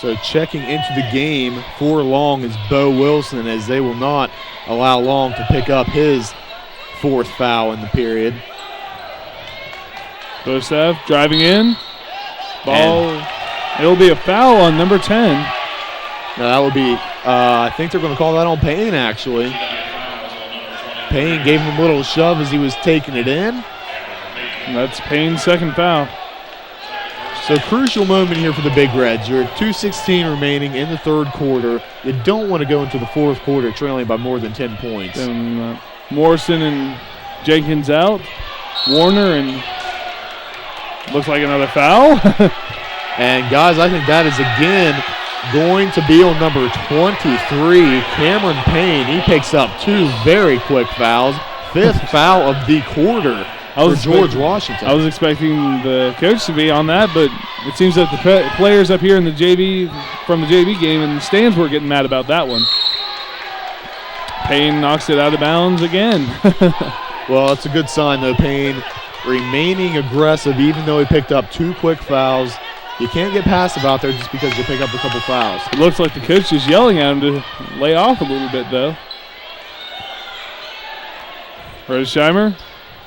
So checking into the game for Long is Bo Wilson, as they will not allow Long to pick up his 4th foul in the period. Bostaff driving in. Ball. It'll be a foul on number 10. Now that would be, I think they're going to call that on Payne, actually. Payne gave him a little shove as he was taking it in. And that's Payne's 2nd foul. So crucial moment here for the Big Reds. You're at 2:16 remaining in the 3rd quarter. You don't want to go into the 4th quarter trailing by more than 10 points. Morrison and Jenkins out. Warner and looks like another foul. And guys, I think that is again going to be on number 23, Cameron Payne. He picks up 2 very quick fouls. 5th foul of the quarter for George Washington. I was expecting the coach to be on that, but it seems that the players up here in the JV, from the JV game in the stands, were getting mad about that one. Payne knocks it out of bounds again. Well, it's a good sign, though. Payne remaining aggressive, even though he picked up 2 quick fouls. You can't get passive out there just because you pick up a couple fouls. It looks like the coach is yelling at him to lay off a little bit, though. Rosesheimer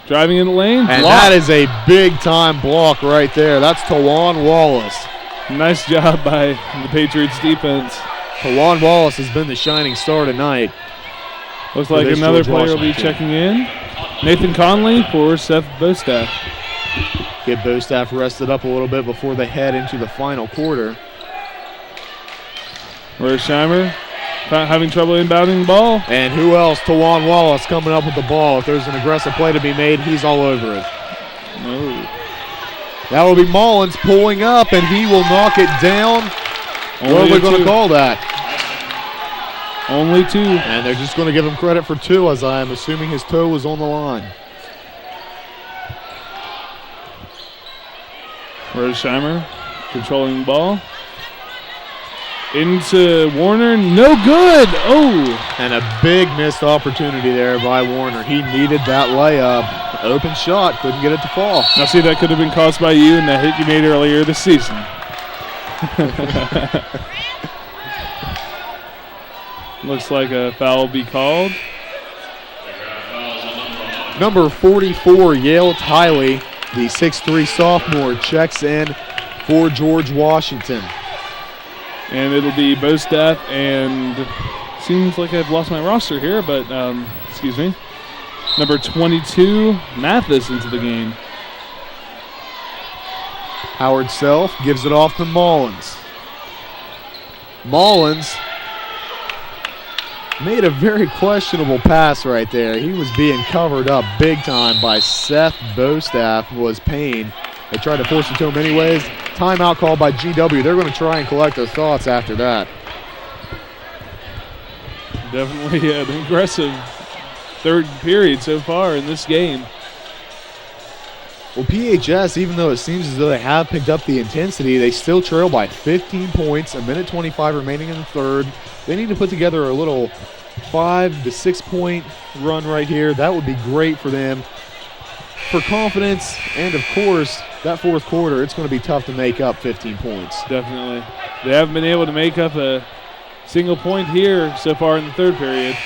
driving in the lane. And that is a big-time block right there. That's Tawan Wallace. Nice job by the Patriots defense. Tawan Wallace has been the shining star tonight. Looks like another player will be checking in. Nathan Conley for Seth Bostaff. Get Bostaff rested up a little bit before they head into the final quarter. Rosesheimer having trouble inbounding the ball. And who else? Tawan Wallace coming up with the ball. If there's an aggressive play to be made, he's all over it. Oh. That will be Mullins pulling up, and he will knock it down. What are we going to call that? Only 2. And they're just going to give him credit for 2, as I'm assuming his toe was on the line. Rosesheimer controlling the ball. Into Warner, no good. Oh! And a big missed opportunity there by Warner. He needed that layup. Open shot, couldn't get it to fall. Now see, that could have been caused by you and that hit you made earlier this season. Looks like a foul will be called. Number 44, Yale Tiley, the 6'3 sophomore, checks in for George Washington. And it'll be Bostaff and seems like I've lost my roster here, but excuse me. Number 22, Mathis into the game. Howard Self gives it off to Mullins. Mullins made a very questionable pass right there. He was being covered up big time by Seth Bostaff, was Payne. They tried to force it to him anyways. Timeout called by GW. They're going to try and collect their thoughts after that. Definitely an aggressive third period so far in this game. Well, PHS, even though it seems as though they have picked up the intensity, they still trail by 15 points, a minute 25 remaining in the third. They need to put together a little 5 to 6 point run right here. That would be great for them for confidence, and of course, that fourth quarter, it's going to be tough to make up 15 points. Definitely. They haven't been able to make up a single point here so far in the third period.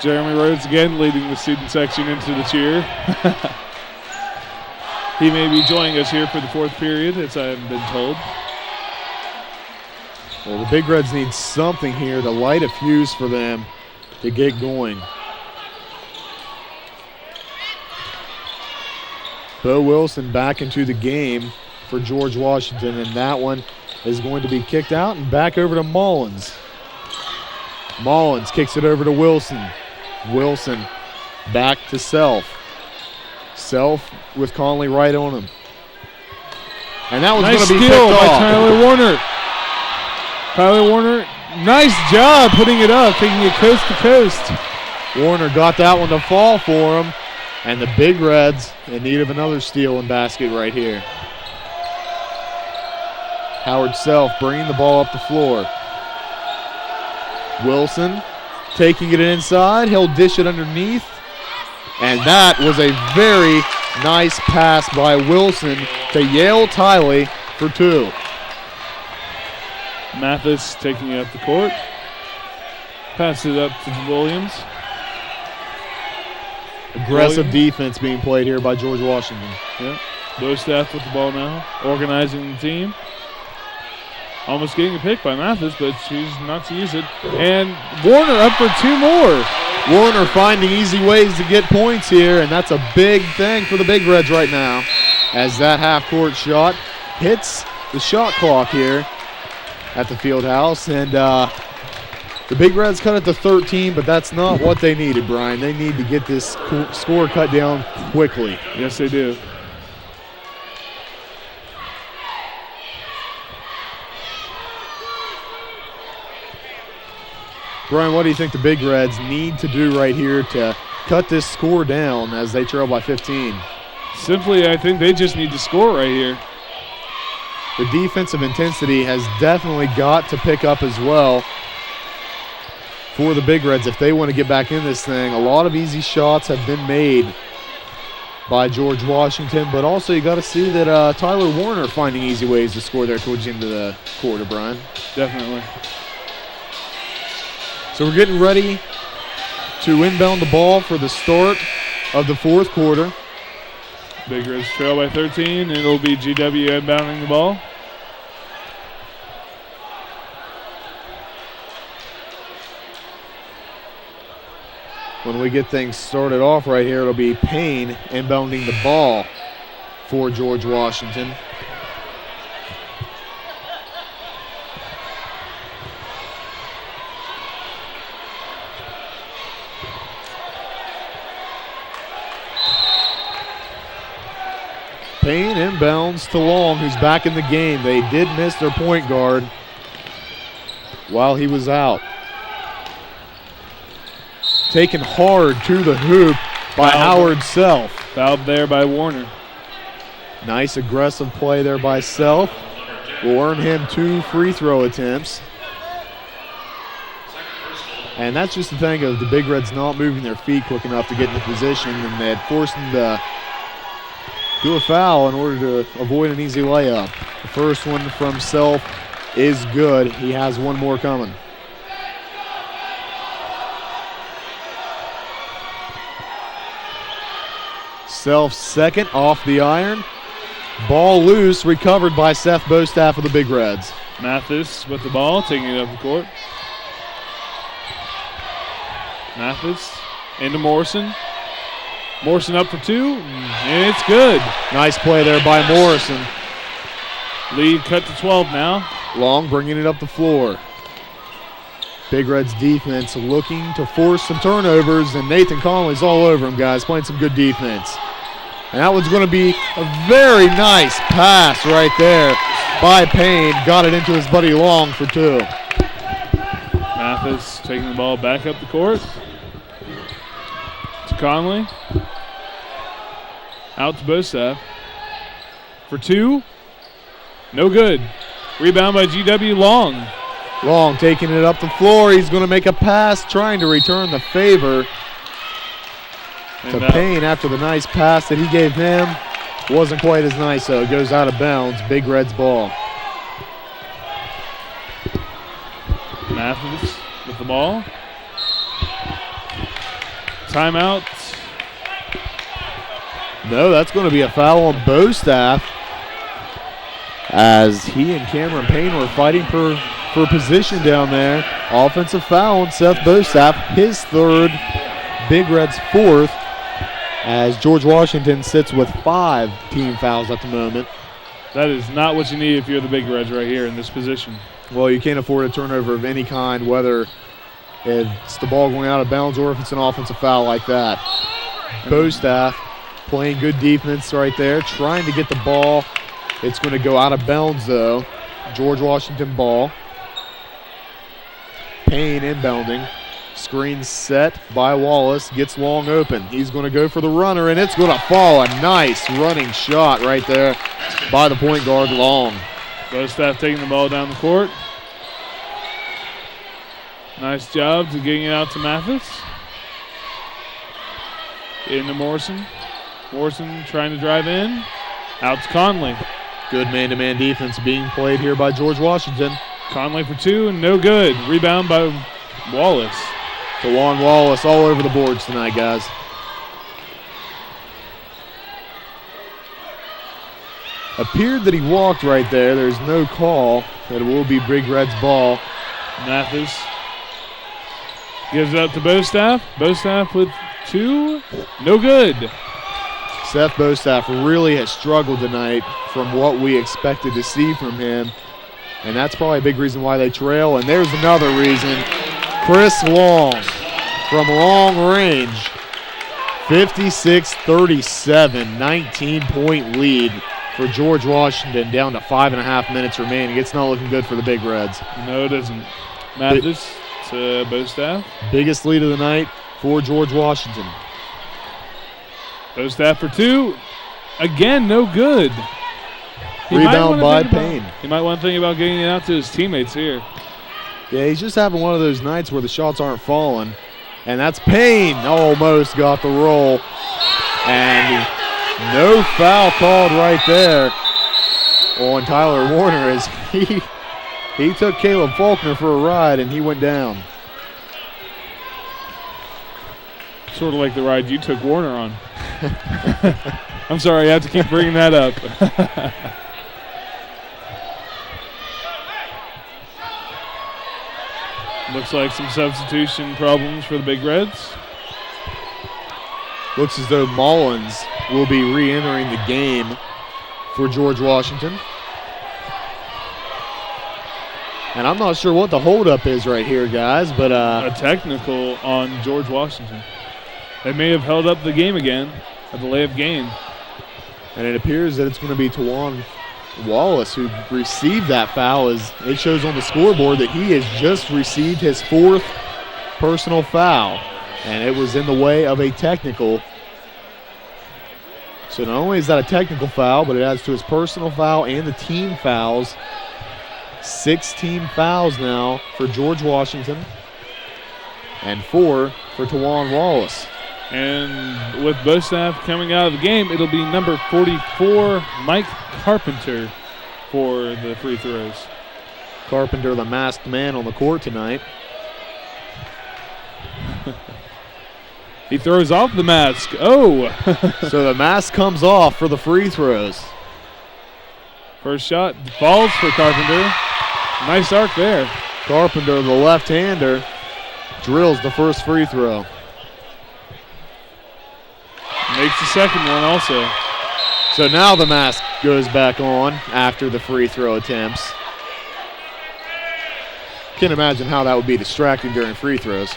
Jeremy Rhodes again leading the student section into the cheer. He may be joining us here for the fourth period, as I've been told. Well, the Big Reds need something here to light a fuse for them to get going. Bo Wilson back into the game for George Washington, and that one is going to be kicked out and back over to Mullins. Mullins kicks it over to Wilson. Wilson back to Self. Self with Conley right on him. And that was going to be picked steal by off. Tyler Warner. Tyler Warner, nice job putting it up, taking it coast to coast. Warner got that one to fall for him. And the Big Reds in need of another steal and basket right here. Howard Self bringing the ball up the floor. Wilson taking it inside. He'll dish it underneath. And that was a very nice pass by Wilson to Yale Tiley for two. Mathis taking it up the court. Passes it up to Williams. Aggressive defense being played here by George Washington. Yep. Bostaff with the ball now, organizing the team. Almost getting a pick by Mathis, but chooses not to use it. And Warner up for two more. Warner finding easy ways to get points here, and that's a big thing for the Big Reds right now, as that half-court shot hits the shot clock here at the field house. And the Big Reds cut it to 13, but that's not what they needed, Brian. They need to get this score cut down quickly. Yes, they do. Brian, what do you think the Big Reds need to do right here to cut this score down as they trail by 15? Simply, I think they just need to score right here. The defensive intensity has definitely got to pick up as well for the Big Reds if they want to get back in this thing. A lot of easy shots have been made by George Washington, but also you got to see that Tyler Warner finding easy ways to score there towards the end of the quarter, Brian. Definitely. So we're getting ready to inbound the ball for the start of the fourth quarter. Big Reds trail by 13, and it'll be GW inbounding the ball. When we get things started off right here, it'll be Payne inbounding the ball for George Washington. Payne inbounds to Long, who's back in the game. They did miss their point guard while he was out. Taken hard to the hoop by Howard Self. Fouled there by Warner. Nice aggressive play there by Self. Will earn him 2 free throw attempts. And that's just the thing of the Big Reds not moving their feet quick enough to get into position, and they had forced them to do a foul in order to avoid an easy layup. The first one from Self is good. He has one more coming. himself second off the iron. Ball loose, recovered by Seth Bostaff of the Big Reds. Mathis with the ball, taking it up the court. Mathis into Morrison. Morrison up for two, and it's good. Nice play there by Morrison. Lead cut to 12 now. Long bringing it up the floor. Big Reds defense looking to force some turnovers, and Nathan Conley's all over him, guys, playing some good defense. And that one's going to be a very nice pass right there by Payne. Got it into his buddy Long for two. Mathis taking the ball back up the court to Conley. Out to Bostaff for two. No good. Rebound by GW Long. Long taking it up the floor. He's going to make a pass, trying to return the favor to Payne after the nice pass that he gave him. Wasn't quite as nice, though. It goes out of bounds. Big Reds ball. Mathis with the ball. Timeout. No, that's going to be a foul on Bostaff, as he and Cameron Payne were fighting for position down there. Offensive foul on Seth Bostaff, his third, Big Reds fourth, as George Washington sits with 5 team fouls at the moment. That is not what you need if you're the Big Reds right here in this position. Well, you can't afford a turnover of any kind, whether it's the ball going out of bounds or if it's an offensive foul like that. Bostaff playing good defense right there, trying to get the ball. It's going to go out of bounds, though. George Washington ball. Payne inbounding. Screen set by Wallace. Gets Long open. He's going to go for the runner, and it's going to fall. A nice running shot right there by the point guard, Long. Bostaff taking the ball down the court. Nice job to getting it out to Mathis. Into Morrison. Morrison trying to drive in. Out to Conley. Good man-to-man defense being played here by George Washington. Conley for two, and no good. Rebound by Wallace. DeJuan Wallace all over the boards tonight, guys. Appeared that he walked right there. There's no call. It will be Big Red's ball. Mathis gives it up to Bostaff. Bostaff with two. No good. Seth Bostaff really has struggled tonight from what we expected to see from him. And that's probably a big reason why they trail. And there's another reason. Chris Long from long range. 56-37, 19-point lead for George Washington, down to 5.5 minutes remaining. It's not looking good for the Big Reds. No, it isn't. Mathis to Bostaff. Biggest lead of the night for George Washington. Bostaff for two. Again, no good. Rebound by Payne. He might want to think about getting it out to his teammates here. Yeah, he's just having one of those nights where the shots aren't falling. And that's Payne. Almost got the roll. And no foul called right there on Tyler Warner, as he took Caleb Faulkner for a ride and he went down. Sort of like the ride you took Warner on. I'm sorry, I have to keep bringing that up. Looks like some substitution problems for the Big Reds. Looks as though Mullins will be re-entering the game for George Washington. And I'm not sure what the holdup is right here, guys, but a technical on George Washington. They may have held up the game again, a delay of game. And it appears that it's going to be DeJuan Wallace who received that foul, as it shows on the scoreboard that he has just received his 4th personal foul. And it was in the way of a technical. So not only is that a technical foul, but it adds to his personal foul and the team fouls. 6 team fouls now for George Washington and 4 for DeJuan Wallace. And with Bostaff coming out of the game, it'll be number 44, Mike Carpenter, for the free throws. Carpenter, the masked man on the court tonight. He throws off the mask. Oh. So the mask comes off for the free throws. First shot falls for Carpenter. Nice arc there. Carpenter, the left-hander, drills the first free throw. Makes the second one also. So now the mask goes back on after the free throw attempts. Can't imagine how that would be distracting during free throws.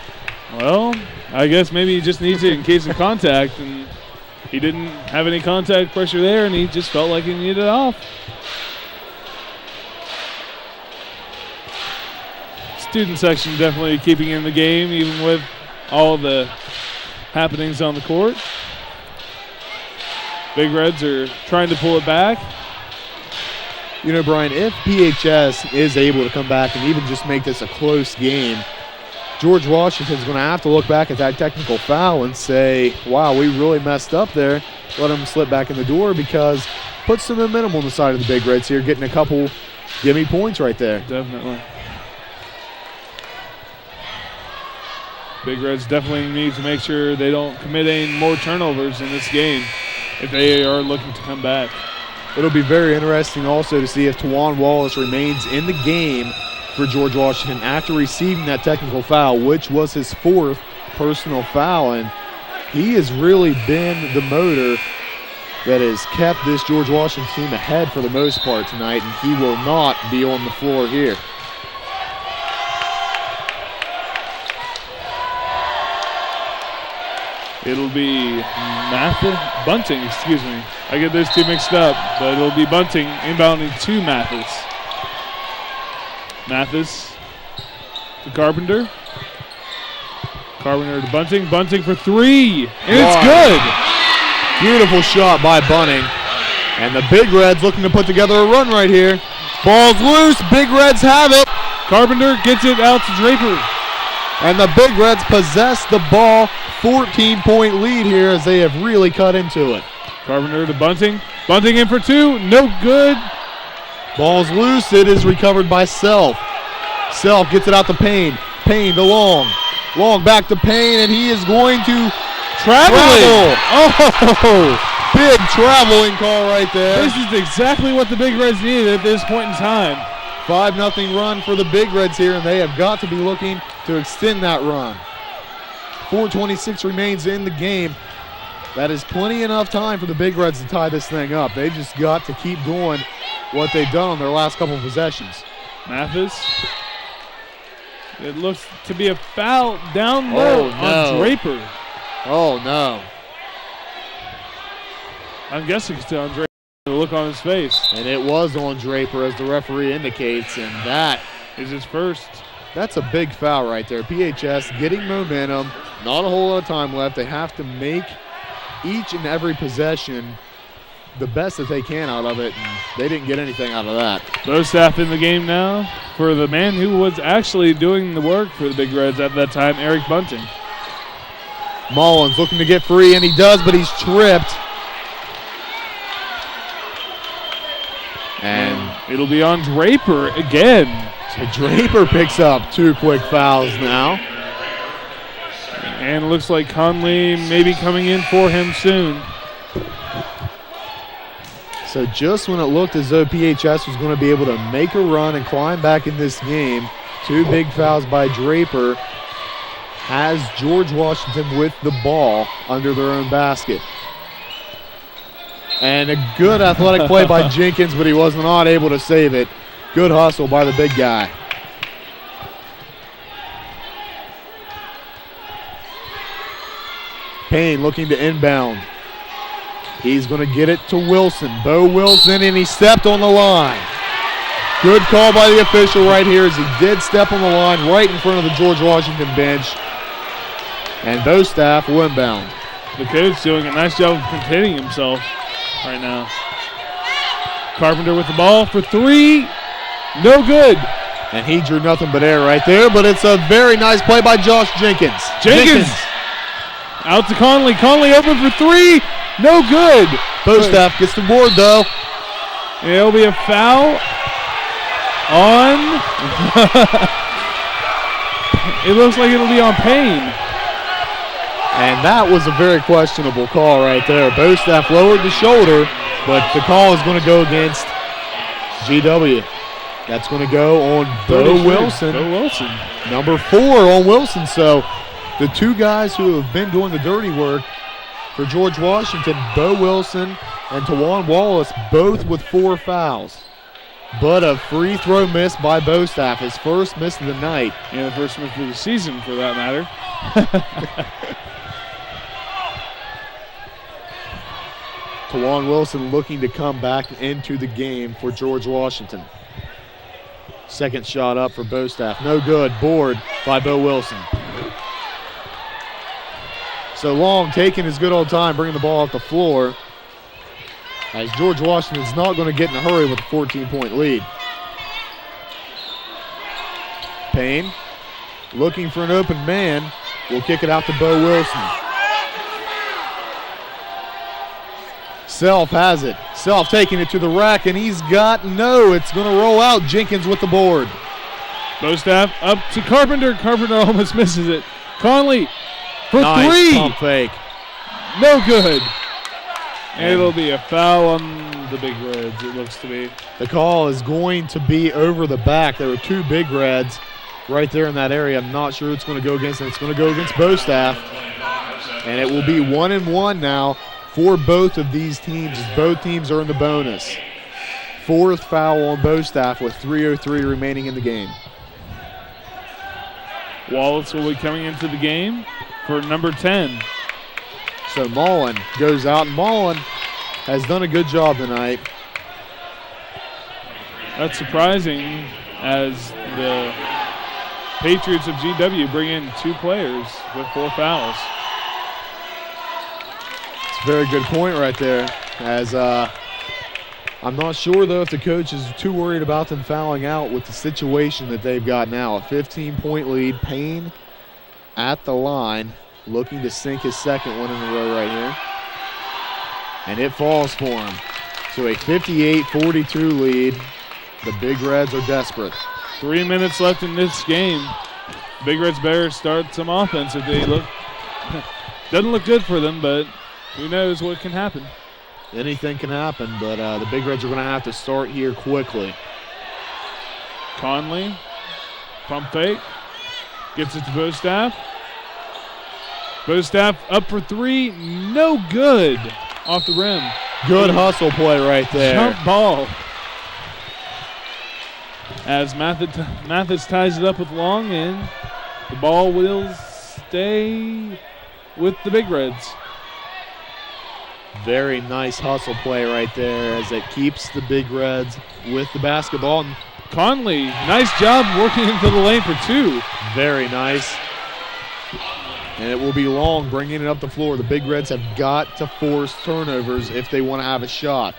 Well, I guess maybe he just needs it in case of contact, and he didn't have any contact pressure there, and he just felt like he needed it off. Student section definitely keeping in the game, even with all the happenings on the court. Big Reds are trying to pull it back. You know, Brian, if PHS is able to come back and even just make this a close game, George Washington's going to have to look back at that technical foul and say, wow, we really messed up there. Let him slip back in the door, because puts some momentum on the side of the Big Reds here, getting a couple gimme points right there. Definitely. Big Reds definitely need to make sure they don't commit any more turnovers in this game if they are looking to come back. It'll be very interesting also to see if Tawan Wallace remains in the game for George Washington after receiving that technical foul, which was his 4th personal foul. And he has really been the motor that has kept this George Washington team ahead for the most part tonight, and he will not be on the floor here. It'll be Bunting, excuse me. I get those two mixed up, but it'll be Bunting inbounding to Mathis. Mathis to Carpenter. Carpenter to Bunting. Bunting for 3, and it's good. Beautiful shot by Bunting. And the Big Reds looking to put together a run right here. Ball's loose. Big Reds have it. Carpenter gets it out to Draper. And the Big Reds possess the ball. 14-point lead here as they have really cut into it. Carpenter to Bunting. Bunting in for 2. No good. Ball's loose. It is recovered by Self. Self gets it out to Payne. Payne to Long. Long back to Payne, and he is going to travel. Oh, big traveling call right there. This is exactly what the Big Reds needed at this point in time. 5-0 run for the Big Reds here, and they have got to be looking to extend that run. 4:26 remains in the game. That is plenty enough time for the Big Reds to tie this thing up. They just got to keep doing what they've done on their last couple of possessions. Mathis. It looks to be a foul down low on Draper. Oh, no. I'm guessing it's on Draper. The look on his face. And it was on Draper, as the referee indicates, and that is his first. That's a big foul right there. PHS getting momentum. Not a whole lot of time left. They have to make each and every possession the best that they can out of it, and they didn't get anything out of that. Both staff in the game now for the man who was actually doing the work for the Big Reds at that time, Eric Bunting. Mullins looking to get free, and he does, but he's tripped. And it'll be on Draper again. So Draper picks up 2 quick fouls now. And it looks like Conley may be coming in for him soon. So just when it looked as though PHS was going to be able to make a run and climb back in this game, 2 big fouls by Draper has George Washington with the ball under their own basket. And a good athletic play by Jenkins, but he was not able to save it. Good hustle by the big guy. Payne looking to inbound. He's going to get it to Wilson. Bo Wilson, and he stepped on the line. Good call by the official right here, as he did step on the line right in front of the George Washington bench. And Bo staff will inbound. The coach doing a nice job of containing himself right now. Carpenter with the ball for 3. No good. And he drew nothing but air right there, but it's a very nice play by Josh Jenkins. Jenkins. Out to Conley. Conley open for 3. No good. Bostaff gets the board, though. It'll be a foul on. It looks like it'll be on Payne. And that was a very questionable call right there. Bostaff lowered the shoulder, but the call is going to go against GW. That's going to go on Bo Wilson. Bo Wilson. Number 4 on Wilson. So the two guys who have been doing the dirty work for George Washington, Bo Wilson and Tawan Wallace, both with 4 fouls. But a free throw miss by Bostaff, his first miss of the night. Yeah, the first miss of the season, for that matter. Tawan Wilson looking to come back into the game for George Washington. Second shot up for Bostaff. No good. Board by Bo Wilson. So Long taking his good old time, bringing the ball off the floor, as George Washington's not going to get in a hurry with a 14-point lead. Payne looking for an open man. Will kick it out to Bo Wilson. Self has it. Self taking it to the rack, and he's got no. It's going to roll out. Jenkins with the board. Bostaff up to Carpenter. Carpenter almost misses it. Conley for nice 3. Pump fake. No good. And it'll be a foul on the Big Reds, it looks to be. The call is going to be over the back. There were 2 Big Reds right there in that area. I'm not sure who it's going to go against. It's going to go against Bostaff. And it will be 1-1 now for both of these teams, as both teams are in the bonus. 4th foul on Bostaff with 3:03 remaining in the game. Wallace will be coming into the game for number 10. So Mullen goes out, and Mullen has done a good job tonight. That's surprising, as the Patriots of GW bring in 2 players with 4 fouls. It's a very good point right there, as I'm not sure, though, if the coach is too worried about them fouling out with the situation that they've got now. A 15-point lead. Payne at the line, looking to sink his second one in a row right here. And it falls for him. So a 58-42 lead. The Big Reds are desperate. 3 minutes left in this game. Big Reds better start some offense if they look. Doesn't look good for them, but who knows what can happen. Anything can happen, but the Big Reds are going to have to start here quickly. Conley, pump fake, gets it to Bostaff. Bostaff up for 3, no good, off the rim. Good hustle play right there. Jump ball. As Mathis ties it up with Long, and the ball will stay with the Big Reds. Very nice hustle play right there, as it keeps the Big Reds with the basketball. Conley, nice job working into the lane for 2. Very nice. And it will be Long bringing it up the floor. The Big Reds have got to force turnovers if they want to have a shot.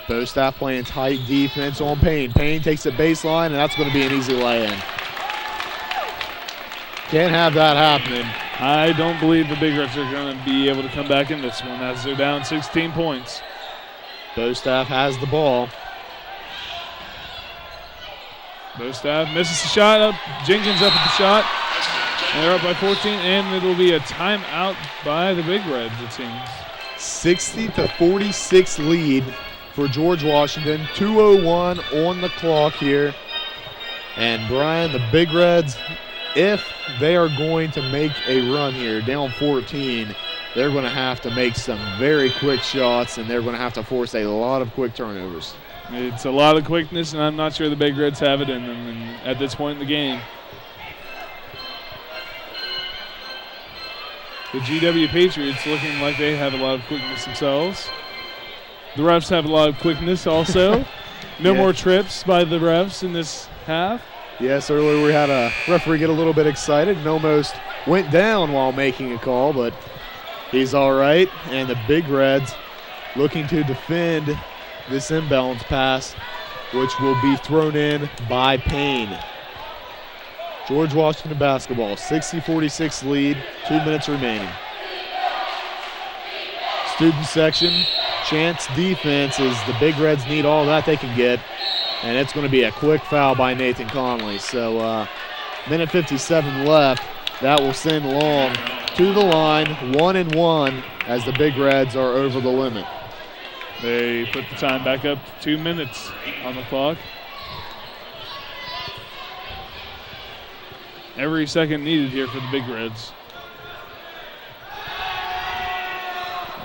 Bostaff playing tight defense on Payne. Payne takes the baseline, and that's going to be an easy lay-in. Can't have that happening. I don't believe the Big Reds are going to be able to come back in this one, as they're down 16 points. Bostaff has the ball. Bostaff misses the shot up. Jenkins up at the shot. And they're up by 14, and it'll be a timeout by the Big Reds, it seems. 60-46 lead for George Washington. 2:01 on the clock here. And Brian, the Big Reds, if they are going to make a run here, down 14, they're going to have to make some very quick shots, and they're going to have to force a lot of quick turnovers. It's a lot of quickness, and I'm not sure the Big Reds have it in them at this point in the game. The GW Patriots looking like they have a lot of quickness themselves. The refs have a lot of quickness also. No more trips by the refs in this half. Yes, earlier we had a referee get a little bit excited and almost went down while making a call, but he's all right. And the Big Reds looking to defend this inbounds pass, which will be thrown in by Payne. George Washington basketball, 60-46 lead, 2 minutes remaining. Student section, chance defense, as the Big Reds need all that they can get. And it's going to be a quick foul by Nathan Conley. So minute 57 left. That will send Long to the line, 1-1, as the Big Reds are over the limit. They put the time back up to 2 minutes on the clock. Every second needed here for the Big Reds.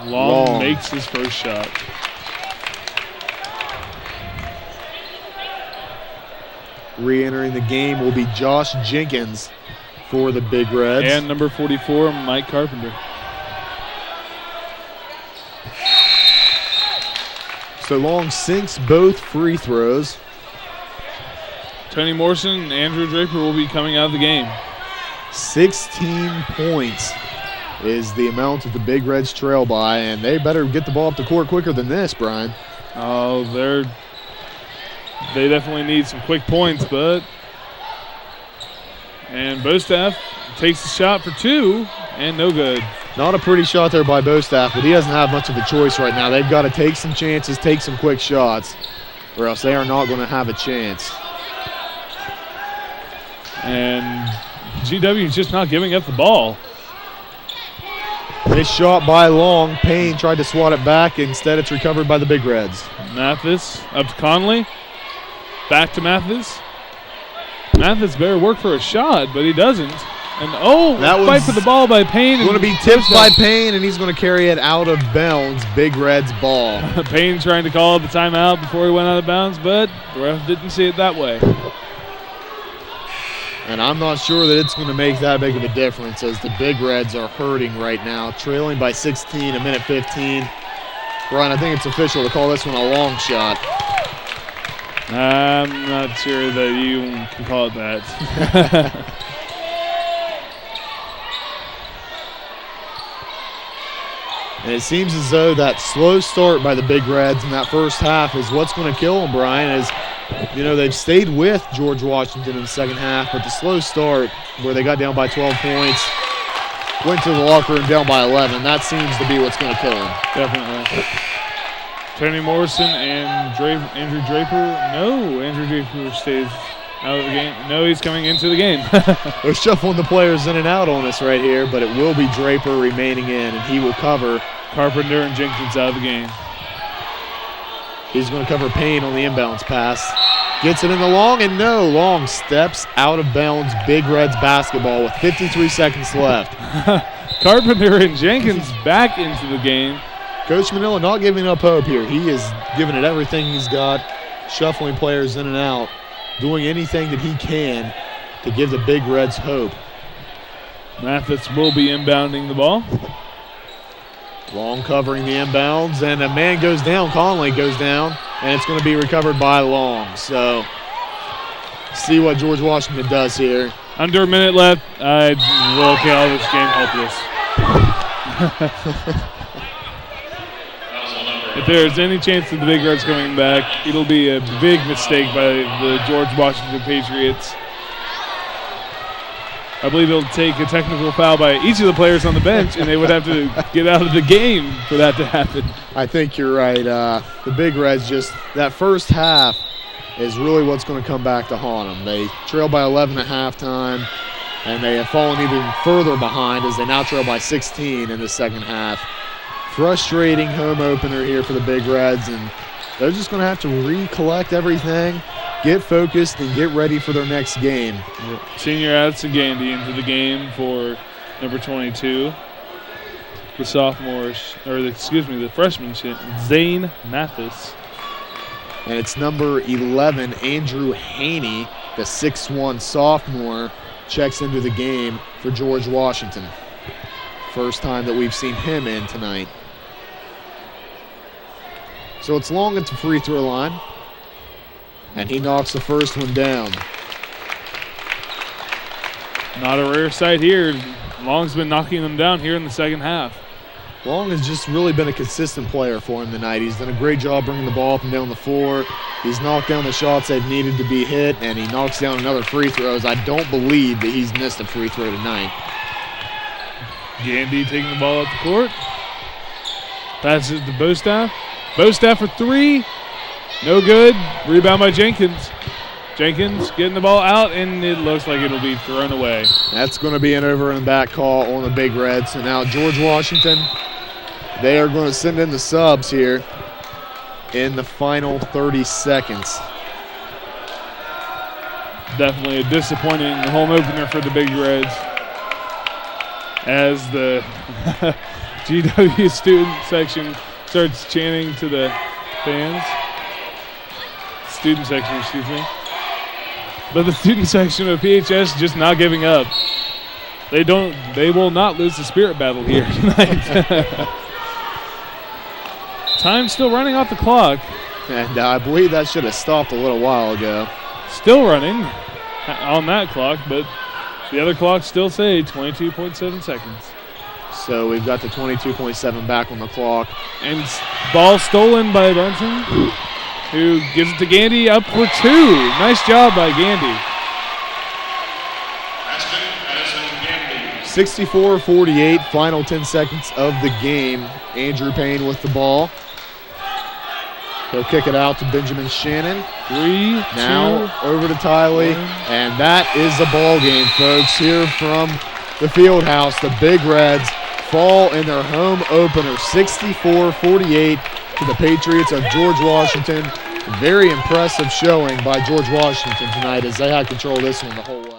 Long makes his first shot. Re-entering the game will be Josh Jenkins for the Big Reds. And number 44, Mike Carpenter. So Long sinks both free throws. Tony Morrison and Andrew Draper will be coming out of the game. 16 points is the amount that the Big Reds trail by, and they better get the ball up the court quicker than this, Brian. Oh, they definitely need some quick points, but and Bostaff takes the shot for 2 and no good. Not a pretty shot there by Bostaff, but he doesn't have much of a choice right now. They've got to take some chances, take some quick shots, or else they are not going to have a chance. And GW is just not giving up the ball. This shot by Long. Payne tried to swat it back. Instead, it's recovered by the Big Reds. Mathis up to Conley. Back to Mathis. Mathis better work for a shot, but he doesn't. And that fight for the ball by Payne. Going to be tipped by Payne, and he's going to carry it out of bounds. Big Reds ball. Payne trying to call the timeout before he went out of bounds, but the ref didn't see it that way. And I'm not sure that it's going to make that big of a difference, as the Big Reds are hurting right now, trailing by 16, a minute 15. Brian, I think it's official to call this one a long shot. I'm not sure that you can call it that. And it seems as though that slow start by the Big Reds in that first half is what's going to kill them, Brian, as you know, they've stayed with George Washington in the second half, but the slow start where they got down by 12 points, went to the locker room down by 11, that seems to be what's going to kill them. Definitely. Tony Morrison and Andrew Draper. No, Andrew Draper stays out of the game. No, he's coming into the game. They're shuffling the players in and out on us right here, but it will be Draper remaining in, and he will cover. Carpenter and Jenkins out of the game. He's going to cover Payne on the inbounds pass. Gets it in the Long, and no. Long steps out of bounds. Big Reds basketball with 53 seconds left. Carpenter and Jenkins back into the game. Coach Manila not giving up hope here. He is giving it everything he's got, shuffling players in and out, doing anything that he can to give the Big Reds hope. Mathis will be inbounding the ball. Long covering the inbounds, and a man goes down. Conley goes down, and it's going to be recovered by Long. So, see what George Washington does here. Under a minute left. I will call this game hopeless. If there's any chance of the Big Reds coming back, it'll be a big mistake by the George Washington Patriots. I believe it'll take a technical foul by each of the players on the bench, and they would have to get out of the game for that to happen. I think you're right. The Big Reds just, that first half is really what's going to come back to haunt them. They trail by 11 at halftime, and they have fallen even further behind as they now trail by 16 in the second half. Frustrating home opener here for the Big Reds, and they're just going to have to recollect everything, get focused, and get ready for their next game. Senior Addison Gandy into the game for number 22. The freshman, Zane Mathis. And it's number 11, Andrew Haney, the 6'1 sophomore, checks into the game for George Washington. First time that we've seen him in tonight. So it's Long at the free throw line, and he knocks the first one down. Not a rare sight here. Long's been knocking them down here in the second half. Long has just really been a consistent player for him tonight. He's done a great job bringing the ball up and down the floor. He's knocked down the shots that needed to be hit, and he knocks down another free throws. I don't believe that he's missed a free throw tonight. Gandy taking the ball up the court. Passes to Bostaff. Bostaff for 3. No good. Rebound by Jenkins. Jenkins getting the ball out, and it looks like it'll be thrown away. That's going to be an over and back call on the Big Reds. So now George Washington, they are going to send in the subs here in the final 30 seconds. Definitely a disappointing home opener for the Big Reds as the GW student section starts chanting to the fans. Student section, excuse me. But the student section of PHS just not giving up. They will not lose the spirit battle here tonight. Time's still running off the clock. And I believe that should have stopped a little while ago. Still running on that clock, but the other clocks still say 22.7 seconds. So we've got the 22.7 back on the clock. And ball stolen by Bunsen, who gives it to Gandy up for 2. Nice job by Gandy. 64-48, final 10 seconds of the game. Andrew Payne with the ball. He'll kick it out to Benjamin Shannon. 3, now 2, over to Tiley. 1. And that is the ball game, folks, here from the field house. The Big Reds fall in their home opener, 64-48 to the Patriots of George Washington. Very impressive showing by George Washington tonight as they had control of this one the whole way.